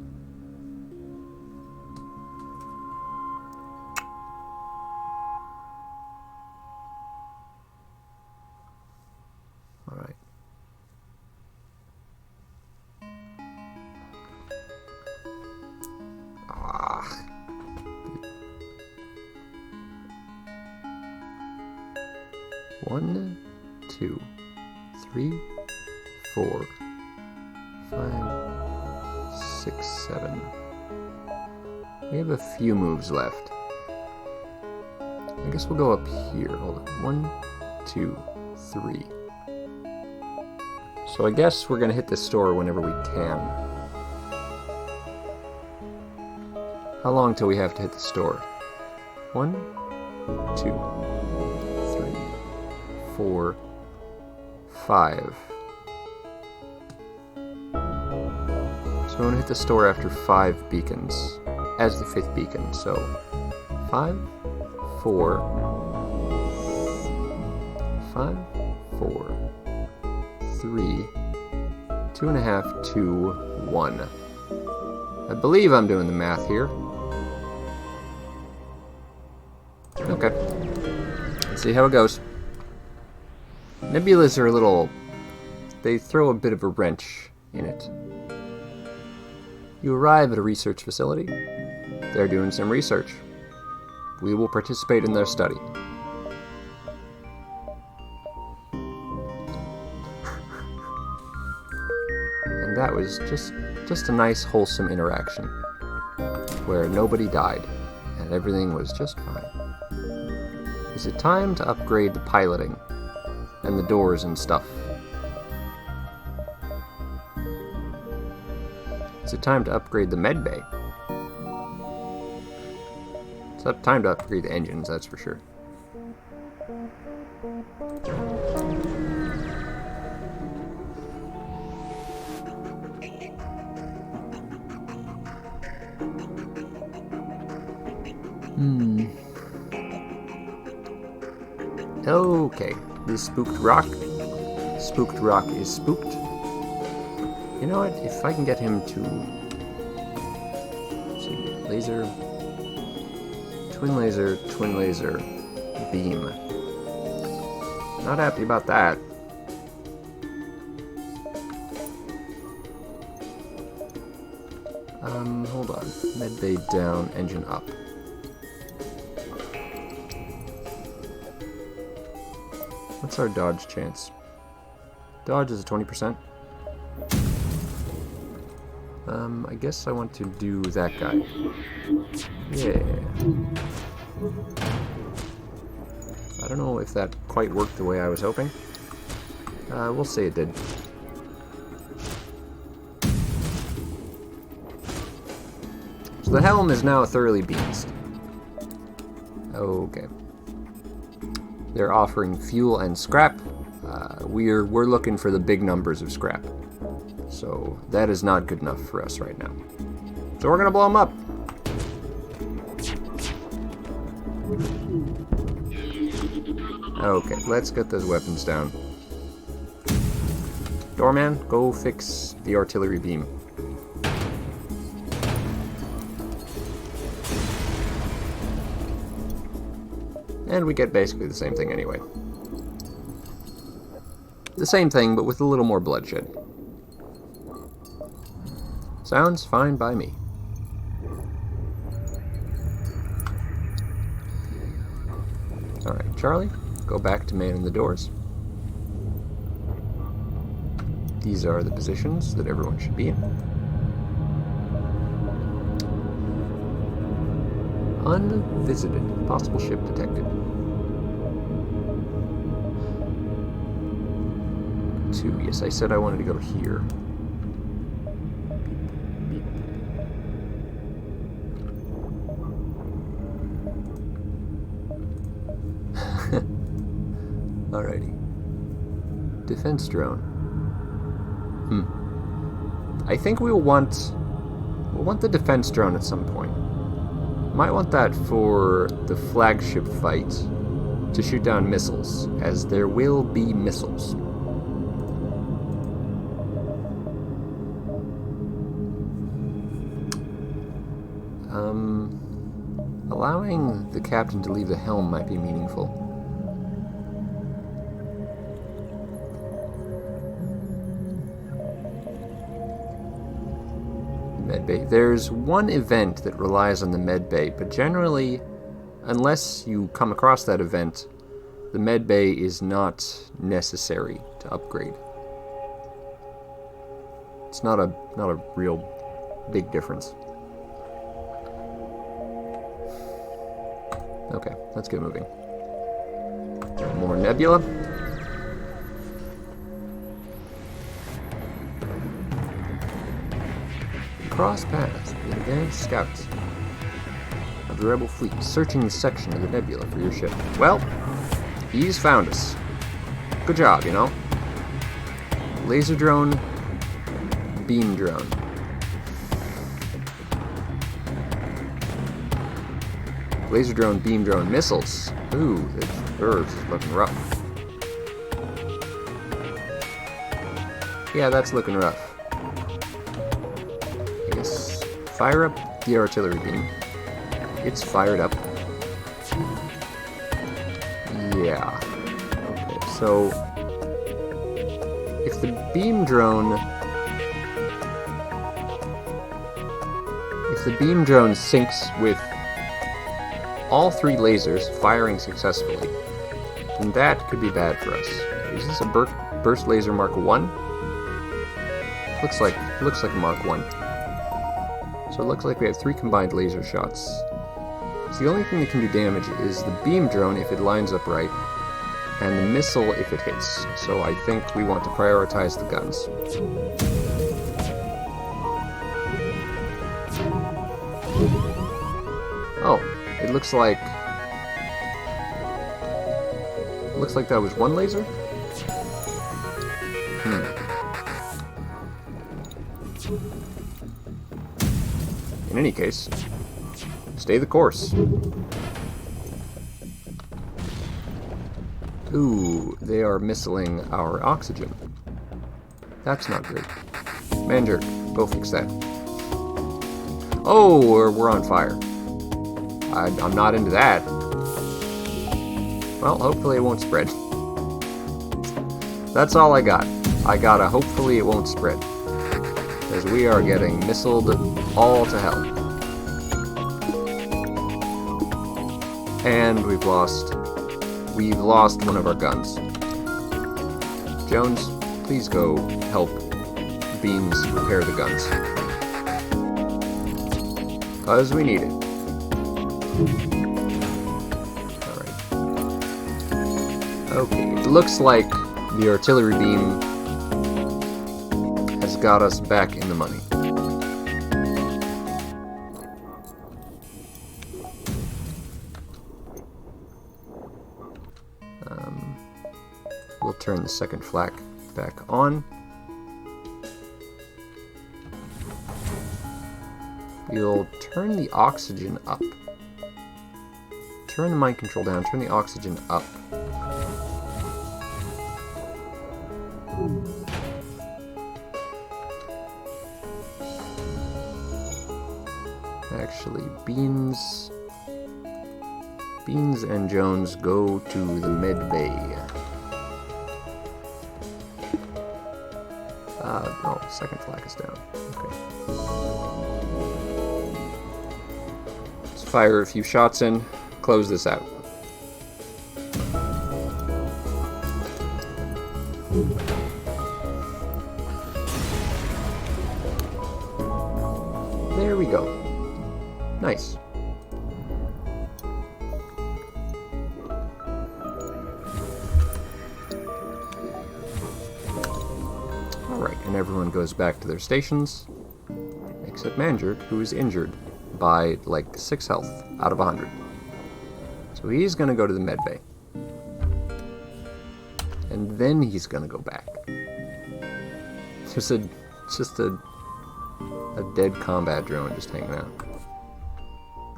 All right. One, 2, 3, 4, 5, 6, 7. We have a few moves left. I guess we'll go up here. Hold on. 1, 2, 3. So I guess we're gonna hit the store whenever we can. How long till we have to hit the store? 1, 2, 4, 5. So I'm going to hit the store after 5 beacons, as the 5th beacon. So 5, 4, 5, 4, 3, 2.5, 2, 1. I believe I'm doing the math here. Okay. Let's see how it goes. Nebulas are a little... they throw a bit of a wrench in it. You arrive at a research facility. They're doing some research. We will participate in their study. And that was just a nice, wholesome interaction, where nobody died, and everything was just fine. Is it time to upgrade the piloting? And the doors and stuff. Is it time to upgrade the med bay? It's time to upgrade the engines, that's for sure. Okay. This spooked rock. Spooked rock is spooked. You know what? If I can get him to... let's see, laser... twin laser, beam. Not happy about that. Hold on. Med bay down, engine up. What's our dodge chance? Dodge is a 20%. I guess I want to do that guy. Yeah. I don't know if that quite worked the way I was hoping. We'll say it did. So the helm is now thoroughly beansed. Okay. They're offering fuel and scrap. We're looking for the big numbers of scrap. So that is not good enough for us right now. So we're gonna blow them up. Okay, let's get those weapons down. Doorman, go fix the artillery beam. And we get basically the same thing anyway. The same thing, but with a little more bloodshed. Sounds fine by me. Alright, Charlie, go back to manning the doors. These are the positions that everyone should be in. Unvisited. Possible ship detected. 2. Yes, I said I wanted to go here. Beep, beep. Alrighty. Defense drone. I think we'll want the defense drone at some point. Might want that for the flagship fight to shoot down missiles, as there will be missiles. Allowing the captain to leave the helm might be meaningful. Medbay. There's one event that relies on the medbay, but generally, unless you come across that event, the medbay is not necessary to upgrade. It's not a real big difference. Okay, let's get moving. More nebula. Cross paths with advanced scouts of the rebel fleet searching the section of the nebula for your ship. Well, he's found us. Good job, you know. Laser drone, beam drone. Laser drone, beam drone, missiles. Ooh, this bird's looking rough. Yeah, that's looking rough. Yes. Fire up the artillery beam. It's fired up. Yeah. Okay, so if the beam drone syncs with all 3 lasers firing successfully, then that could be bad for us. Is this a burst laser Mark 1? Looks like Mark 1. So it looks like we have 3 combined laser shots. So the only thing that can do damage is the beam drone if it lines up right, and the missile if it hits. So I think we want to prioritize the guns. Oh. It looks like that was 1 laser? In any case, stay the course. Ooh, they are missiling our oxygen. That's not great. Manager, go fix that. Oh, we're on fire. I'm not into that. Well, hopefully it won't spread. That's all I got. I got a hopefully it won't spread. Because we are getting missiled all to hell. And we've lost one of our guns. Jones, please go help Beams repair the guns. Because we need it. Alright. Okay, it looks like the artillery beam has got us back in the money. We'll turn the second flak back on. We'll turn the oxygen up. Turn the mind control down, turn the oxygen up. Actually, Beans and Jones go to the med bay. Oh, second flak is down. Okay. Let's fire a few shots in. Close this out. There we go. Nice. Alright, and everyone goes back to their stations, except Manager, who is injured by, like, 6 health out of 100. So he's gonna go to the medbay. And then he's gonna go back. Just a dead combat drone just hanging out.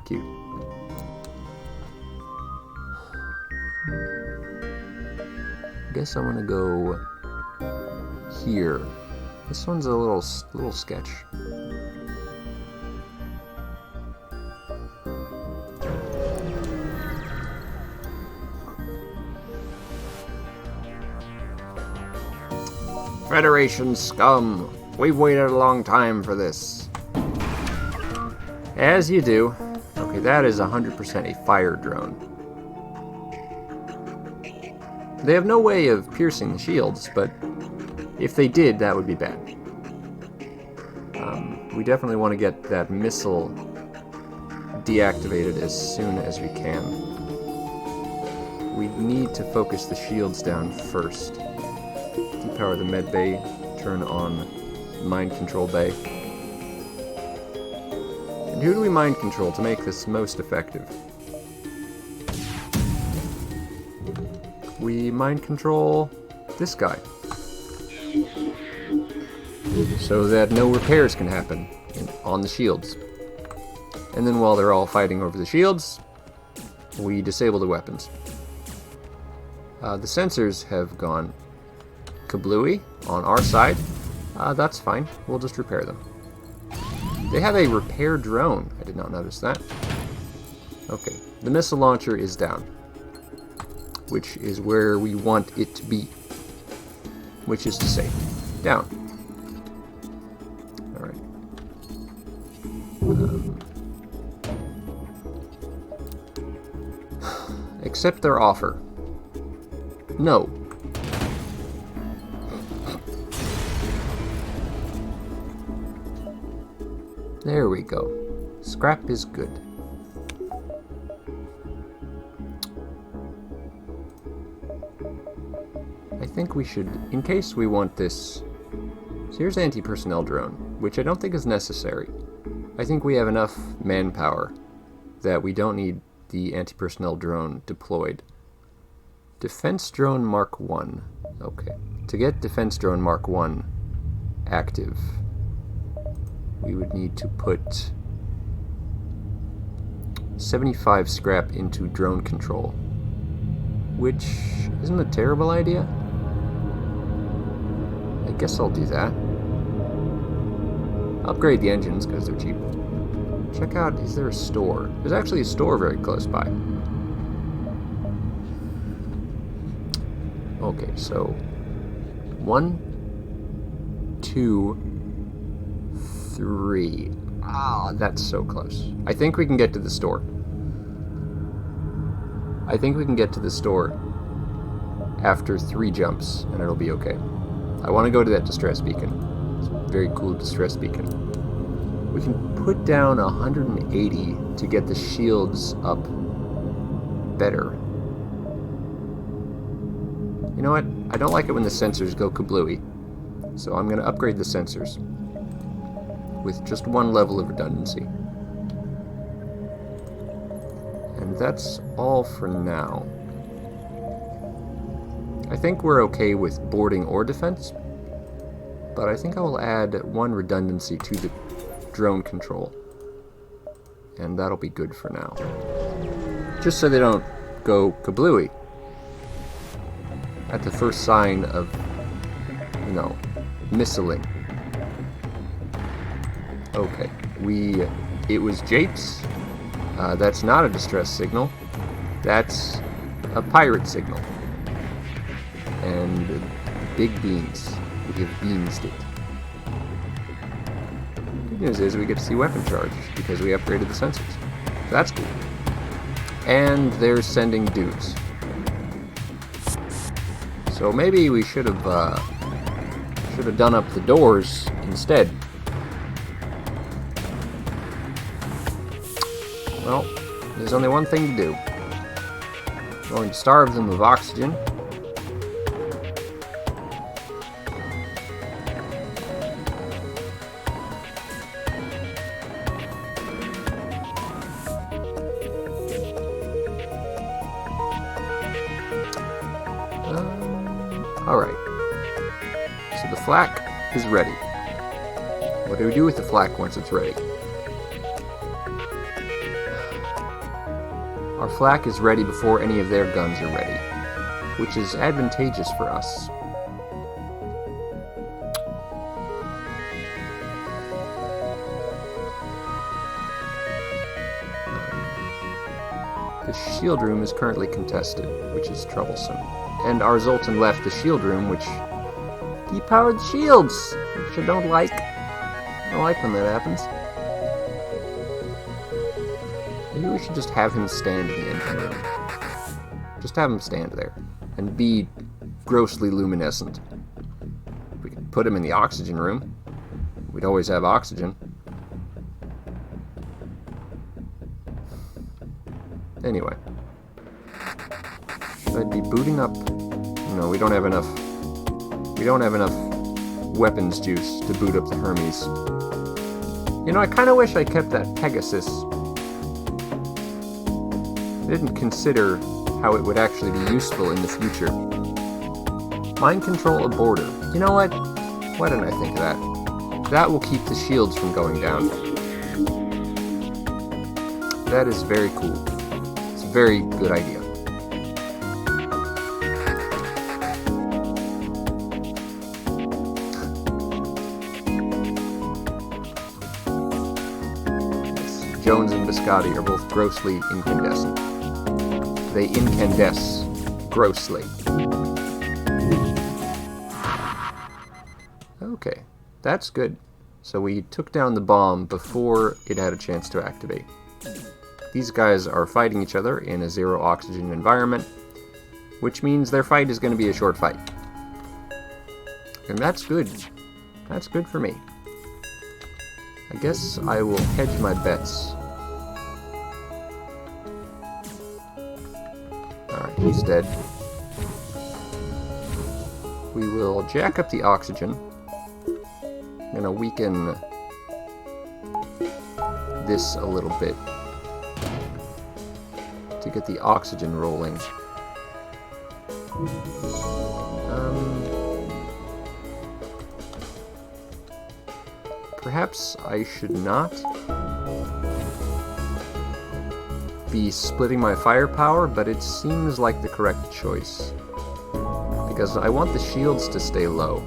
Cute. I guess I'm gonna go here. This one's a little sketch. Federation scum! We've waited a long time for this. As you do. Okay, that is 100% a fire drone. They have no way of piercing the shields, but if they did, that would be bad. We definitely want to get that missile deactivated as soon as we can. We need to focus the shields down first. Depower the med bay, turn on mind control bay. And who do we mind control to make this most effective? We mind control this guy, so that no repairs can happen on the shields. And then while they're all fighting over the shields, we disable the weapons. The sensors have gone kablooey on our side. That's fine, we'll just repair them. They have a repair drone. I did not notice that. Okay, the missile launcher is down, which is where we want it to be. Which is to say, down. Alright. Accept their offer. No. There we go. Scrap is good. I think we should, in case we want this... So here's anti-personnel drone, which I don't think is necessary. I think we have enough manpower that we don't need the anti-personnel drone deployed. Defense drone Mark 1. Okay. To get defense drone Mark 1 active, we would need to put 75 scrap into drone control, which isn't a terrible idea. I guess I'll do that. Upgrade the engines because they're cheap. Check out, is there a store? There's actually a store very close by. Okay, so 1, 2, 3. Ah, that's so close. I think we can get to the store. I think we can get to the store after 3 jumps, and it'll be okay. I want to go to that distress beacon. It's a very cool distress beacon. We can put down 180 to get the shields up better. You know what? I don't like it when the sensors go kablooey, so I'm going to upgrade the sensors with just 1 level of redundancy. And that's all for now. I think we're okay with boarding or defense, but I think I will add 1 redundancy to the drone control, and that'll be good for now. Just so they don't go kablooey at the first sign of, you know, missiling. Okay, it was Japes. That's not a distress signal. That's a pirate signal. And big beans. We have beansed it. Good news is we get to see weapon charge because we upgraded the sensors. So that's cool. And they're sending dudes. So maybe we should have done up the doors instead. Well, there's only one thing to do. I'm going to starve them of oxygen. Alright. So the flak is ready. What do we do with the flak once it's ready? Our flak is ready before any of their guns are ready, which is advantageous for us. The shield room is currently contested, which is troublesome. And our Zoltan left the shield room, which depowered shields, which I don't like. I don't like when that happens. Maybe we should just have him stand in the engine room. Just have him stand there and be grossly luminescent. We could put him in the oxygen room. We'd always have oxygen. Anyway. I'd be booting up. No, we don't have enough. We don't have enough weapons juice to boot up the Hermes. You know, I kind of wish I kept that Pegasus. I didn't consider how it would actually be useful in the future. Mind control a border. You know what? Why didn't I think of that? That will keep the shields from going down. That is very cool. It's a very good idea. Jones and Biscotti are both grossly incandescent. They incandesce grossly. Okay, that's good. So we took down the bomb before it had a chance to activate. These guys are fighting each other in a zero oxygen environment, which means their fight is going to be a short fight. And that's good. That's good for me. I guess I will hedge my bets. Alright, he's dead. We will jack up the oxygen. I'm gonna weaken this a little bit to get the oxygen rolling. Perhaps I should not be splitting my firepower, but it seems like the correct choice. Because I want the shields to stay low,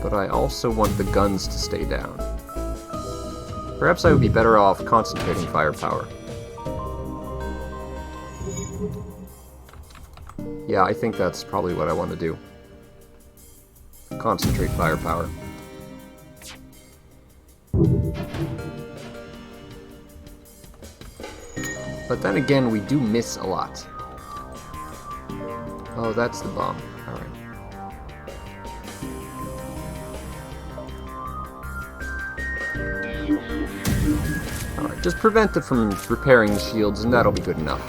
but I also want the guns to stay down. Perhaps I would be better off concentrating firepower. Yeah, I think that's probably what I want to do. Concentrate firepower. But then again, we do miss a lot. Oh, that's the bomb. Alright. Alright, just prevent it from repairing the shields, and that'll be good enough.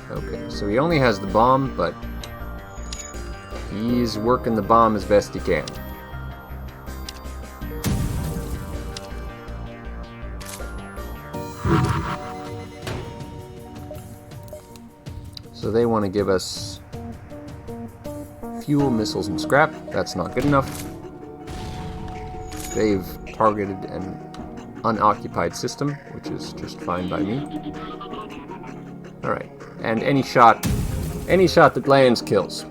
Okay, so he only has the bomb, but he's working the bomb as best he can. So they want to give us fuel, missiles, and scrap. That's not good enough. They've targeted an unoccupied system, which is just fine by me. Alright, and any shot that lands kills.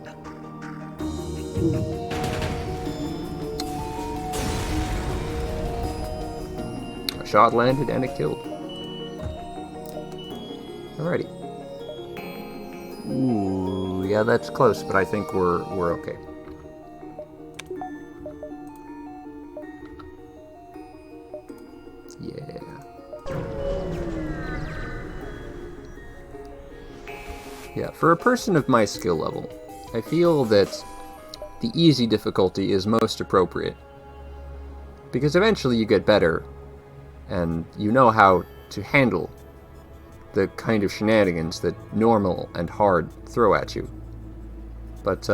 A shot landed and it killed. Alrighty. Ooh, yeah, that's close, but I think we're okay. Yeah. Yeah, for a person of my skill level, I feel that the easy difficulty is most appropriate. Because eventually you get better, and you know how to handle the kind of shenanigans that normal and hard throw at you. But,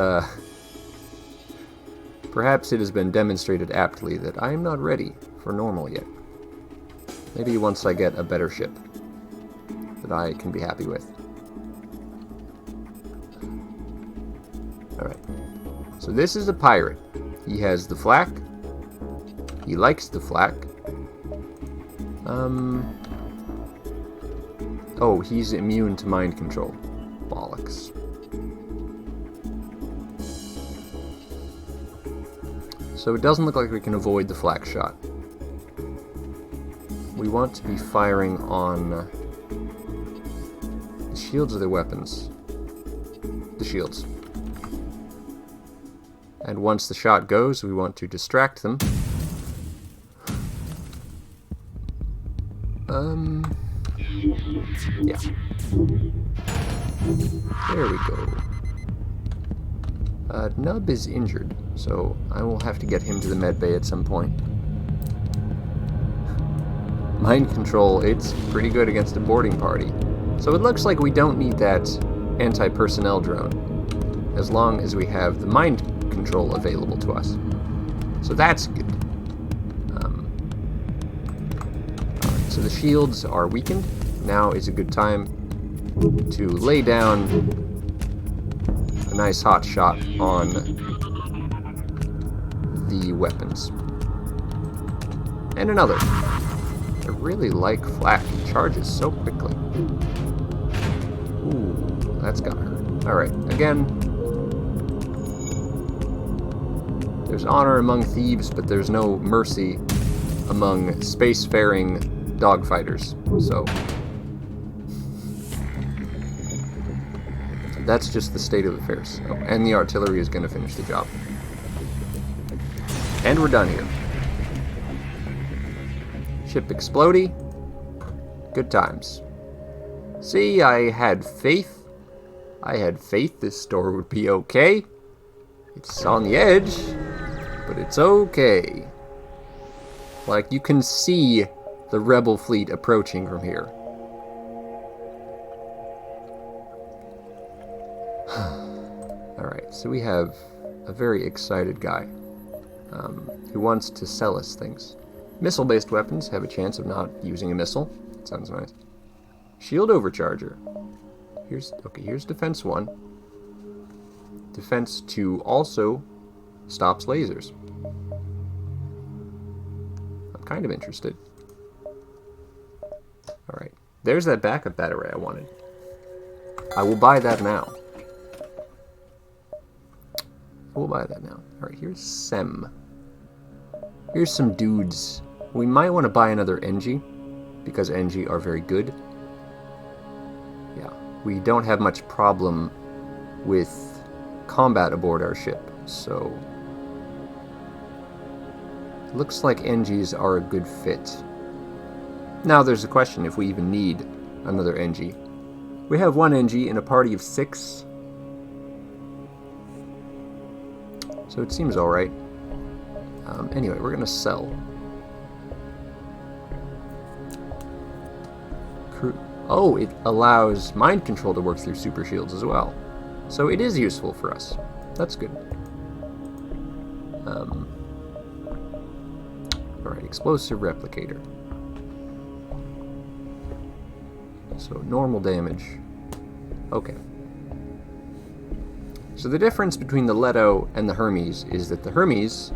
perhaps it has been demonstrated aptly that I am not ready for normal yet. Maybe once I get a better ship that I can be happy with. Alright. So this is a pirate. He has the flak. He likes the flak. Oh, he's immune to mind control. Bollocks. So it doesn't look like we can avoid the flak shot. We want to be firing on the shields of their weapons. The shields. And once the shot goes, we want to distract them. Yeah. There we go. Nub is injured, so I will have to get him to the med bay at some point. Mind control, it's pretty good against a boarding party. So it looks like we don't need that anti-personnel drone, as long as we have the mind control available to us. So that's good. Alright, so the shields are weakened. Now is a good time to lay down a nice hot shot on the weapons. And another. I really like flak. It charges so quickly. Ooh, that's gotta hurt. Alright, again. There's honor among thieves, but there's no mercy among spacefaring dogfighters. So that's just the state of affairs. Oh, and the artillery is going to finish the job. And we're done here. Ship explodey. Good times. See, I had faith. I had faith this store would be okay. It's on the edge, but it's okay. Like, you can see the rebel fleet approaching from here. Alright, so we have a very excited guy who wants to sell us things. Missile-based weapons have a chance of not using a missile. Sounds nice. Shield overcharger. Here's defense 1. Defense 2 also stops lasers. I'm kind of interested. Alright, there's that backup battery I wanted. I will buy that now. We'll buy that now. Alright, here's Sem. Here's some dudes. We might want to buy another NG, because NG are very good. Yeah, we don't have much problem with combat aboard our ship, so looks like NGs are a good fit. Now there's a question if we even need another NG. We have one NG in a party of 6, so it seems alright. Anyway, we're gonna sell. Oh, it allows mind control to work through super shields as well. So it is useful for us. That's good. Alright, explosive replicator. So normal damage. Okay. So the difference between the Leto and the Hermes is that the Hermes,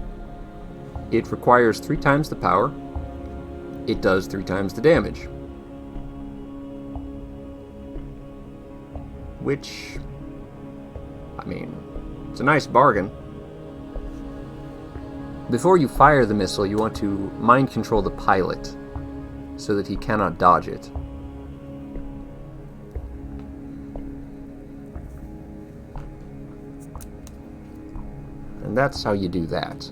it requires 3 times the power. It does 3 times the damage. Which, I mean, it's a nice bargain. Before you fire the missile, you want to mind control the pilot so that he cannot dodge it. And that's how you do that.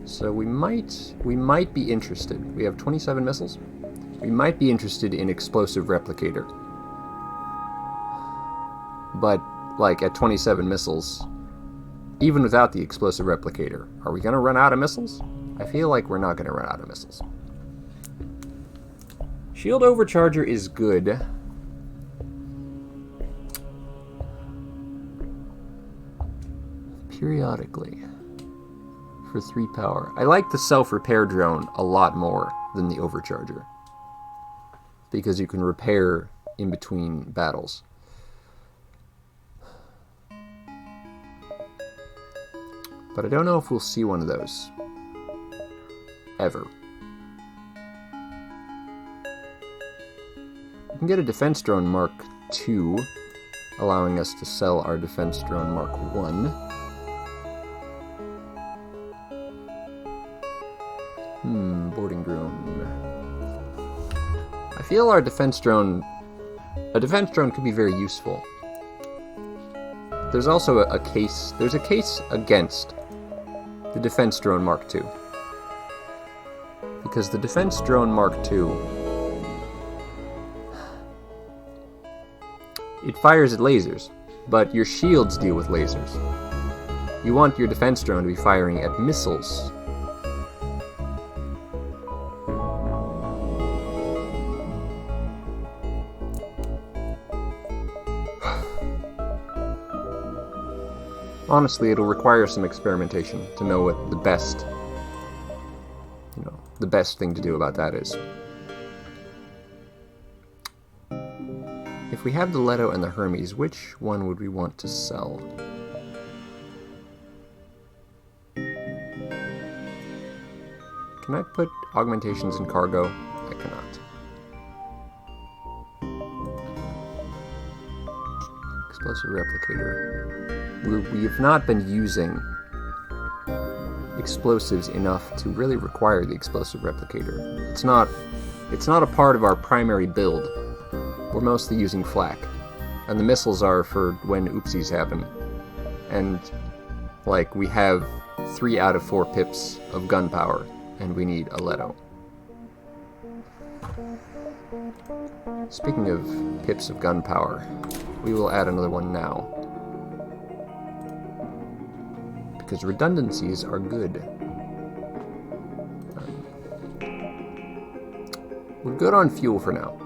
So we might be interested. We have 27 missiles. We might be interested in explosive replicator. But, like, at 27 missiles, even without the explosive replicator, are we going to run out of missiles? I feel like we're not going to run out of missiles. Shield Overcharger is good. Periodically. For 3 power. I like the self-repair drone a lot more than the Overcharger. Because you can repair in between battles. But I don't know if we'll see one of those. Ever. We can get a Defense Drone Mark II, allowing us to sell our Defense Drone Mark I. Boarding drone. I feel our defense drone... A defense drone could be very useful. There's also a case... There's a case against the Defense Drone Mark II. Because the Defense Drone Mark II... It fires at lasers, but your shields deal with lasers. You want your defense drone to be firing at missiles. Honestly, it'll require some experimentation to know what the best, the best thing to do about that is. If we have the Leto and the Hermes, which one would we want to sell? Can I put augmentations in cargo? I cannot. Explosive replicator. We have not been using explosives enough to really require the explosive replicator. It's not a part of our primary build. We're mostly using flak. And the missiles are for when oopsies happen. And, like, we have 3 out of 4 pips of gunpowder, and we need a Leto. Speaking of pips of gunpowder, we will add another one now. Because redundancies are good. We're good on fuel for now.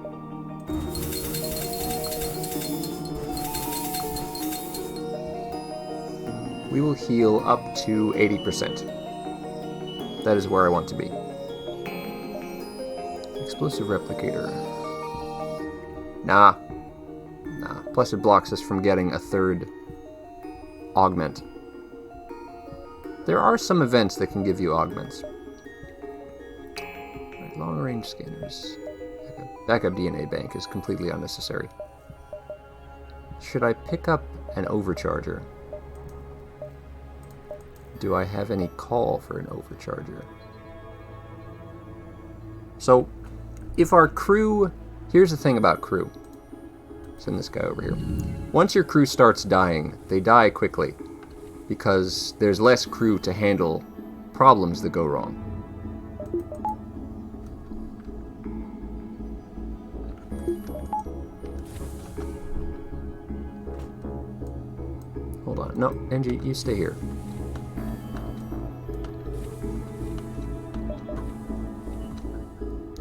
We will heal up to 80%. That is where I want to be. Explosive replicator. Nah. Plus it blocks us from getting a 3rd augment. There are some events that can give you augments. Right, long-range scanners. Backup DNA bank is completely unnecessary. Should I pick up an overcharger? Do I have any call for an overcharger? So, if our crew... Here's the thing about crew. Send this guy over here. Once your crew starts dying, they die quickly. Because there's less crew to handle problems that go wrong. Hold on. No, NG, you stay here.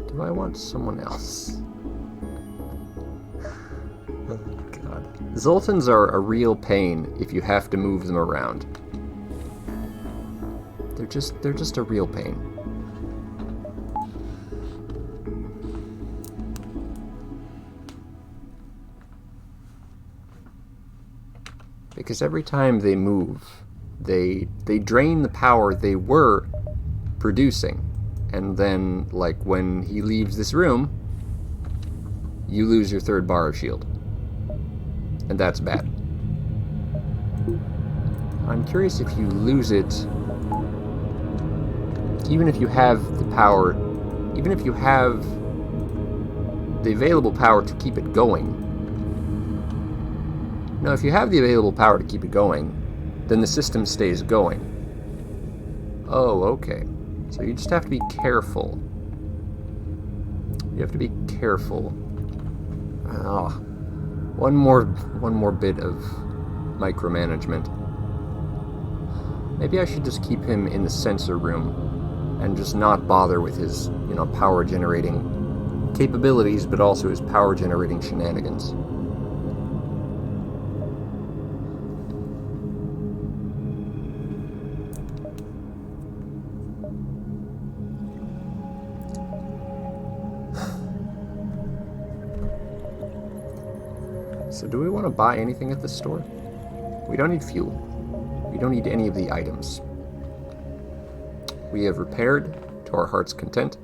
Do I want someone else? Oh, God. Zoltans are a real pain if you have to move them around. They're just a real pain. Because every time they move, they drain the power they were producing. And then, like, when he leaves this room, you lose your 3rd bar of shield. And that's bad. I'm curious if you lose it, even if you have the power, even if you have the available power to keep it going. No, if you have the available power to keep it going, then the system stays going. Oh, okay. So you just have to be careful. You have to be careful. One more bit of micromanagement. Maybe I should just keep him in the sensor room and just not bother with his, power generating capabilities, but also his power generating shenanigans. So do we want to buy anything at this store? We don't need fuel. We don't need any of the items. We have repaired to our heart's content.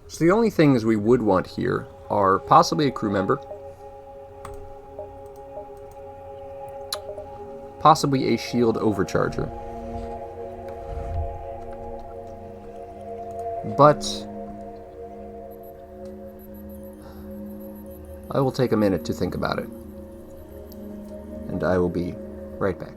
So the only things we would want here are possibly a crew member, possibly a shield overcharger, but I will take a minute to think about it, and I will be right back.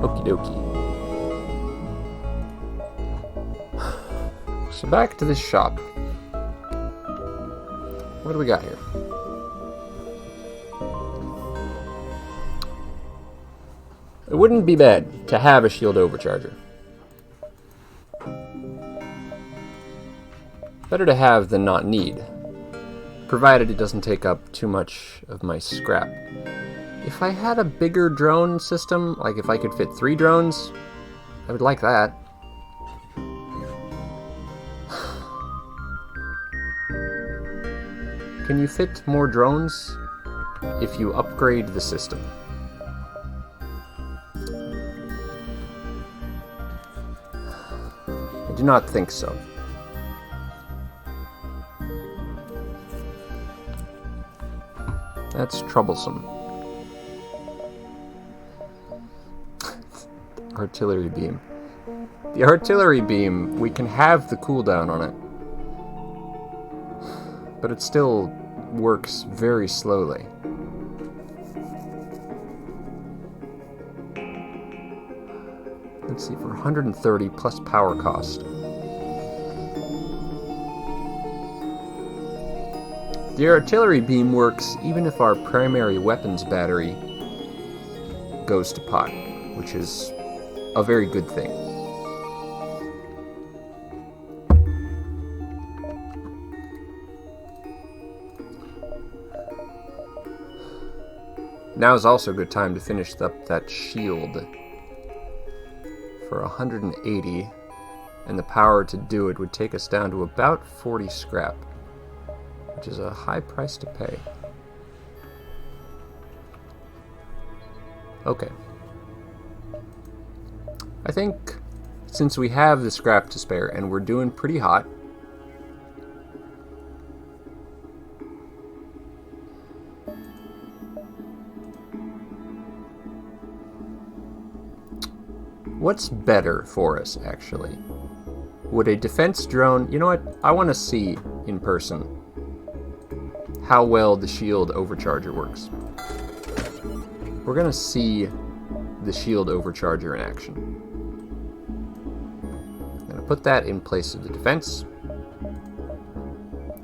Okie dokie. So back to this shop. What do we got here? It wouldn't be bad to have a shield overcharger. Better to have than not need, provided it doesn't take up too much of my scrap. If I had a bigger drone system, like if I could fit 3 drones, I would like that. Can you fit more drones if you upgrade the system? I do not think so. That's troublesome. Artillery beam. The artillery beam, we can have the cooldown on it, but it still works very slowly. Let's see, for 130 plus power cost. The artillery beam works even if our primary weapons battery goes to pot, which is a very good thing. Now is also a good time to finish up that shield for 180, and the power to do it would take us down to about 40 scrap, which is a high price to pay. Okay. I think since we have the scrap to spare and we're doing pretty hot, what's better for us, actually? Would a defense drone... You know what? I want to see in person how well the shield overcharger works. We're going to see the shield overcharger in action. I'm going to put that in place of the defense,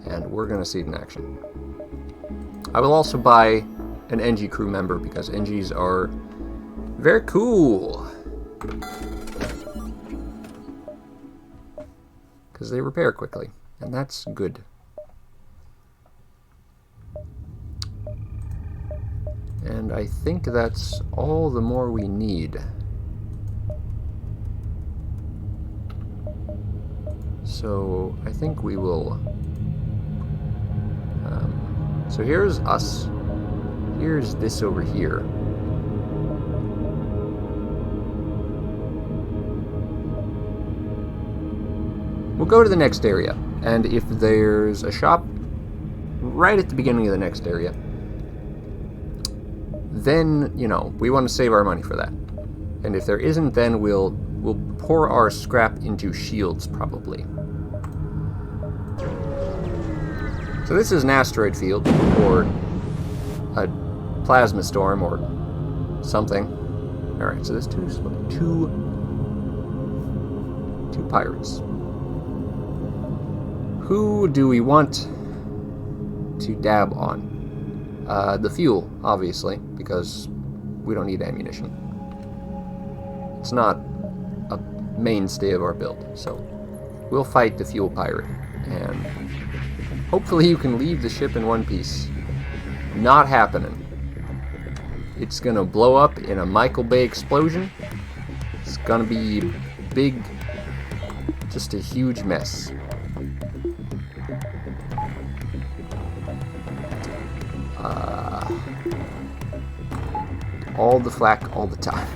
and we're going to see it in action. I will also buy an NG crew member because NGs are very cool. Because they repair quickly, and that's good. And I think that's all the more we need. So I think we will... so here's us. Here's this over here. We'll go to the next area, and if there's a shop right at the beginning of the next area, then, you know, we want to save our money for that. And if there isn't, then we'll pour our scrap into shields, probably. So this is an asteroid field, or a plasma storm, or something. Alright, so there's two pirates. Who do we want to dab on? The fuel, obviously, because we don't need ammunition. It's not a mainstay of our build, so we'll fight the fuel pirate, and hopefully you can leave the ship in one piece. Not happening. It's gonna blow up in a Michael Bay explosion. It's gonna be big, just a huge mess. All the flak, all the time.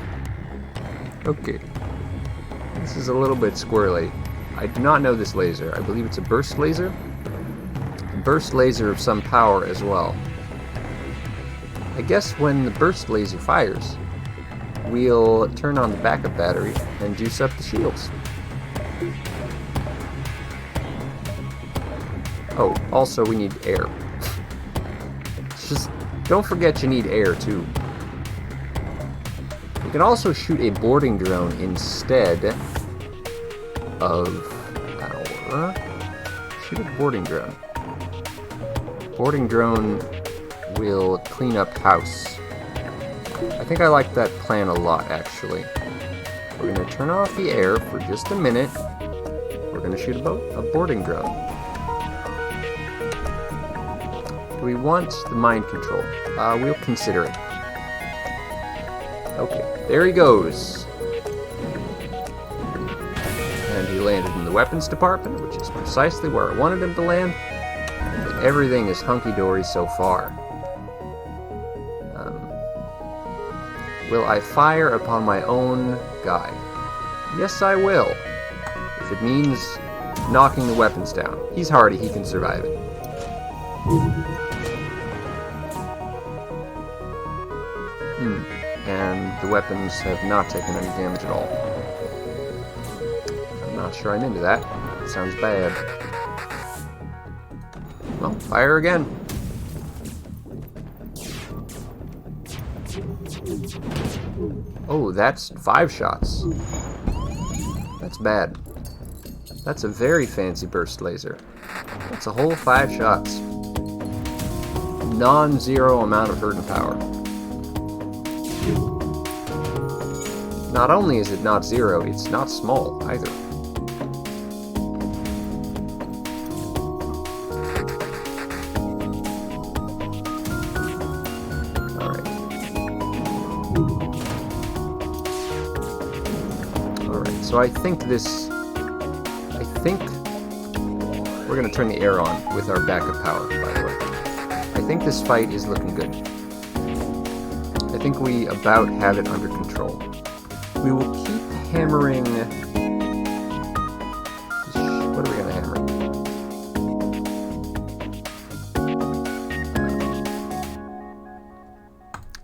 Okay. This is a little bit squirrely. I do not know this laser. I believe it's a burst laser. A burst laser of some power as well. I guess when the burst laser fires, we'll turn on the backup battery and juice up the shields. Oh, also we need air. Just don't forget you need air too. You can also shoot a boarding drone instead of our... Shoot a boarding drone. Boarding drone will clean up house. I think I like that plan a lot, actually. We're going to turn off the air for just a minute. We're going to shoot a boarding drone. Do we want the mind control? We'll consider it. Okay, there he goes. And he landed in the weapons department, which is precisely where I wanted him to land. And everything is hunky-dory so far. Will I fire upon my own guy? Yes, I will. If it means knocking the weapons down. He's hardy, he can survive it. And the weapons have not taken any damage at all. I'm not sure I'm into that. That sounds bad. Well, fire again. Oh, that's 5 shots. That's bad. That's a very fancy burst laser. That's a whole 5 shots. Non-zero amount of hurt and power. Not only is it not zero, it's not small either. So I think we're going to turn the air on with our backup power, by the way. I think this fight is looking good. I think we about have it under control. We will keep hammering... What are we going to hammer?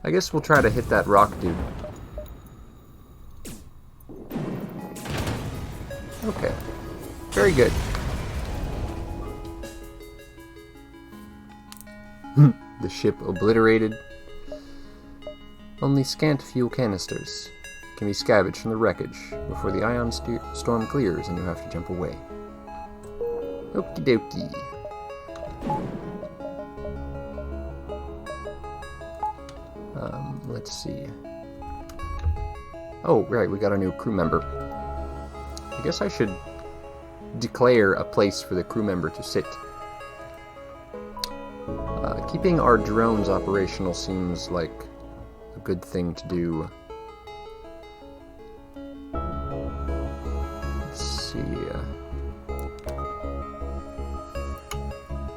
I guess we'll try to hit that rock dude. Okay. Very good. The ship obliterated. Only scant fuel canisters can be scavenged from the wreckage before the ion storm clears and you have to jump away. Okie dokie. Let's see. Oh, right, we got a new crew member. I guess I should declare a place for the crew member to sit. Keeping our drones operational seems like a good thing to do. Let's see.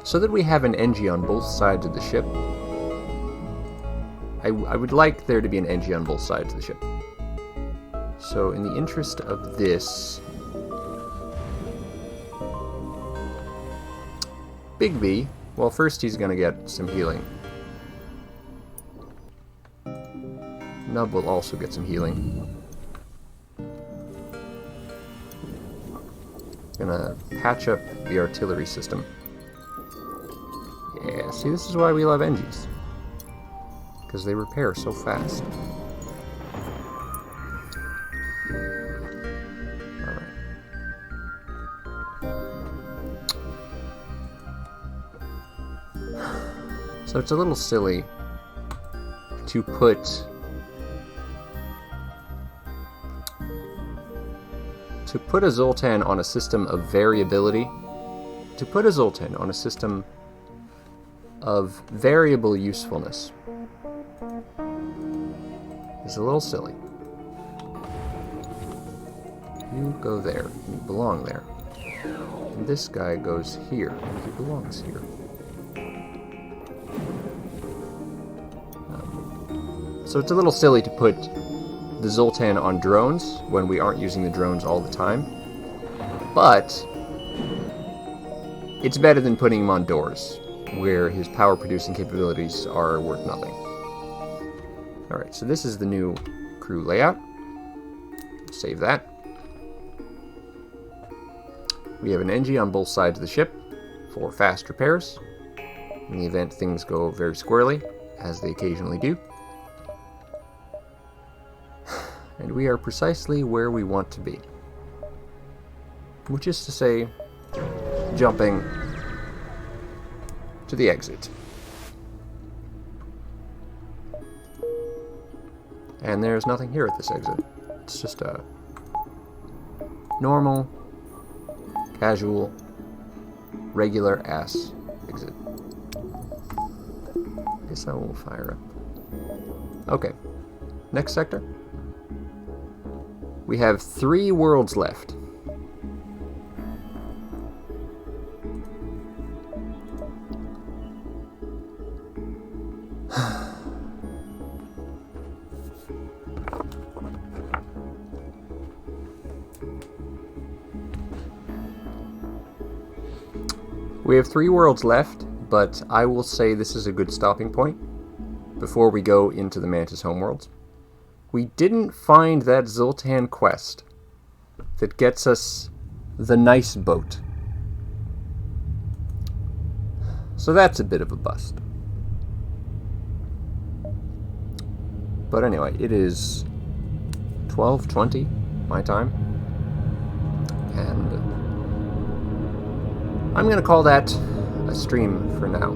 So that we have an NG on both sides of the ship. I would like there to be an NG on both sides of the ship. So in the interest of this... Bigby, well, first he's gonna get some healing. Nub will also get some healing. Gonna patch up the artillery system. Yeah, see, this is why we love NGs. Because they repair so fast. So it's a little silly to put a Zoltan on a system of variability. To put a Zoltan on a system of variable usefulness is a little silly. You go there. You belong there. And this guy goes here. He belongs here. So it's a little silly to put the Zoltan on drones when we aren't using the drones all the time. But it's better than putting him on doors, where his power producing capabilities are worth nothing. Alright, so this is the new crew layout. Save that. We have an NG on both sides of the ship for fast repairs, in the event things go very squirrely, as they occasionally do. And we are precisely where we want to be. Which is to say, jumping to the exit. And there's nothing here at this exit. It's just a normal, casual, regular ass exit. Guess I will fire up. Okay. Next sector. We have 3 worlds left. We have 3 worlds left, but I will say this is a good stopping point before we go into the Mantis homeworlds. We didn't find that Zoltan quest that gets us the nice boat. So that's a bit of a bust. But anyway, it is 12:20 my time, and I'm going to call that a stream for now.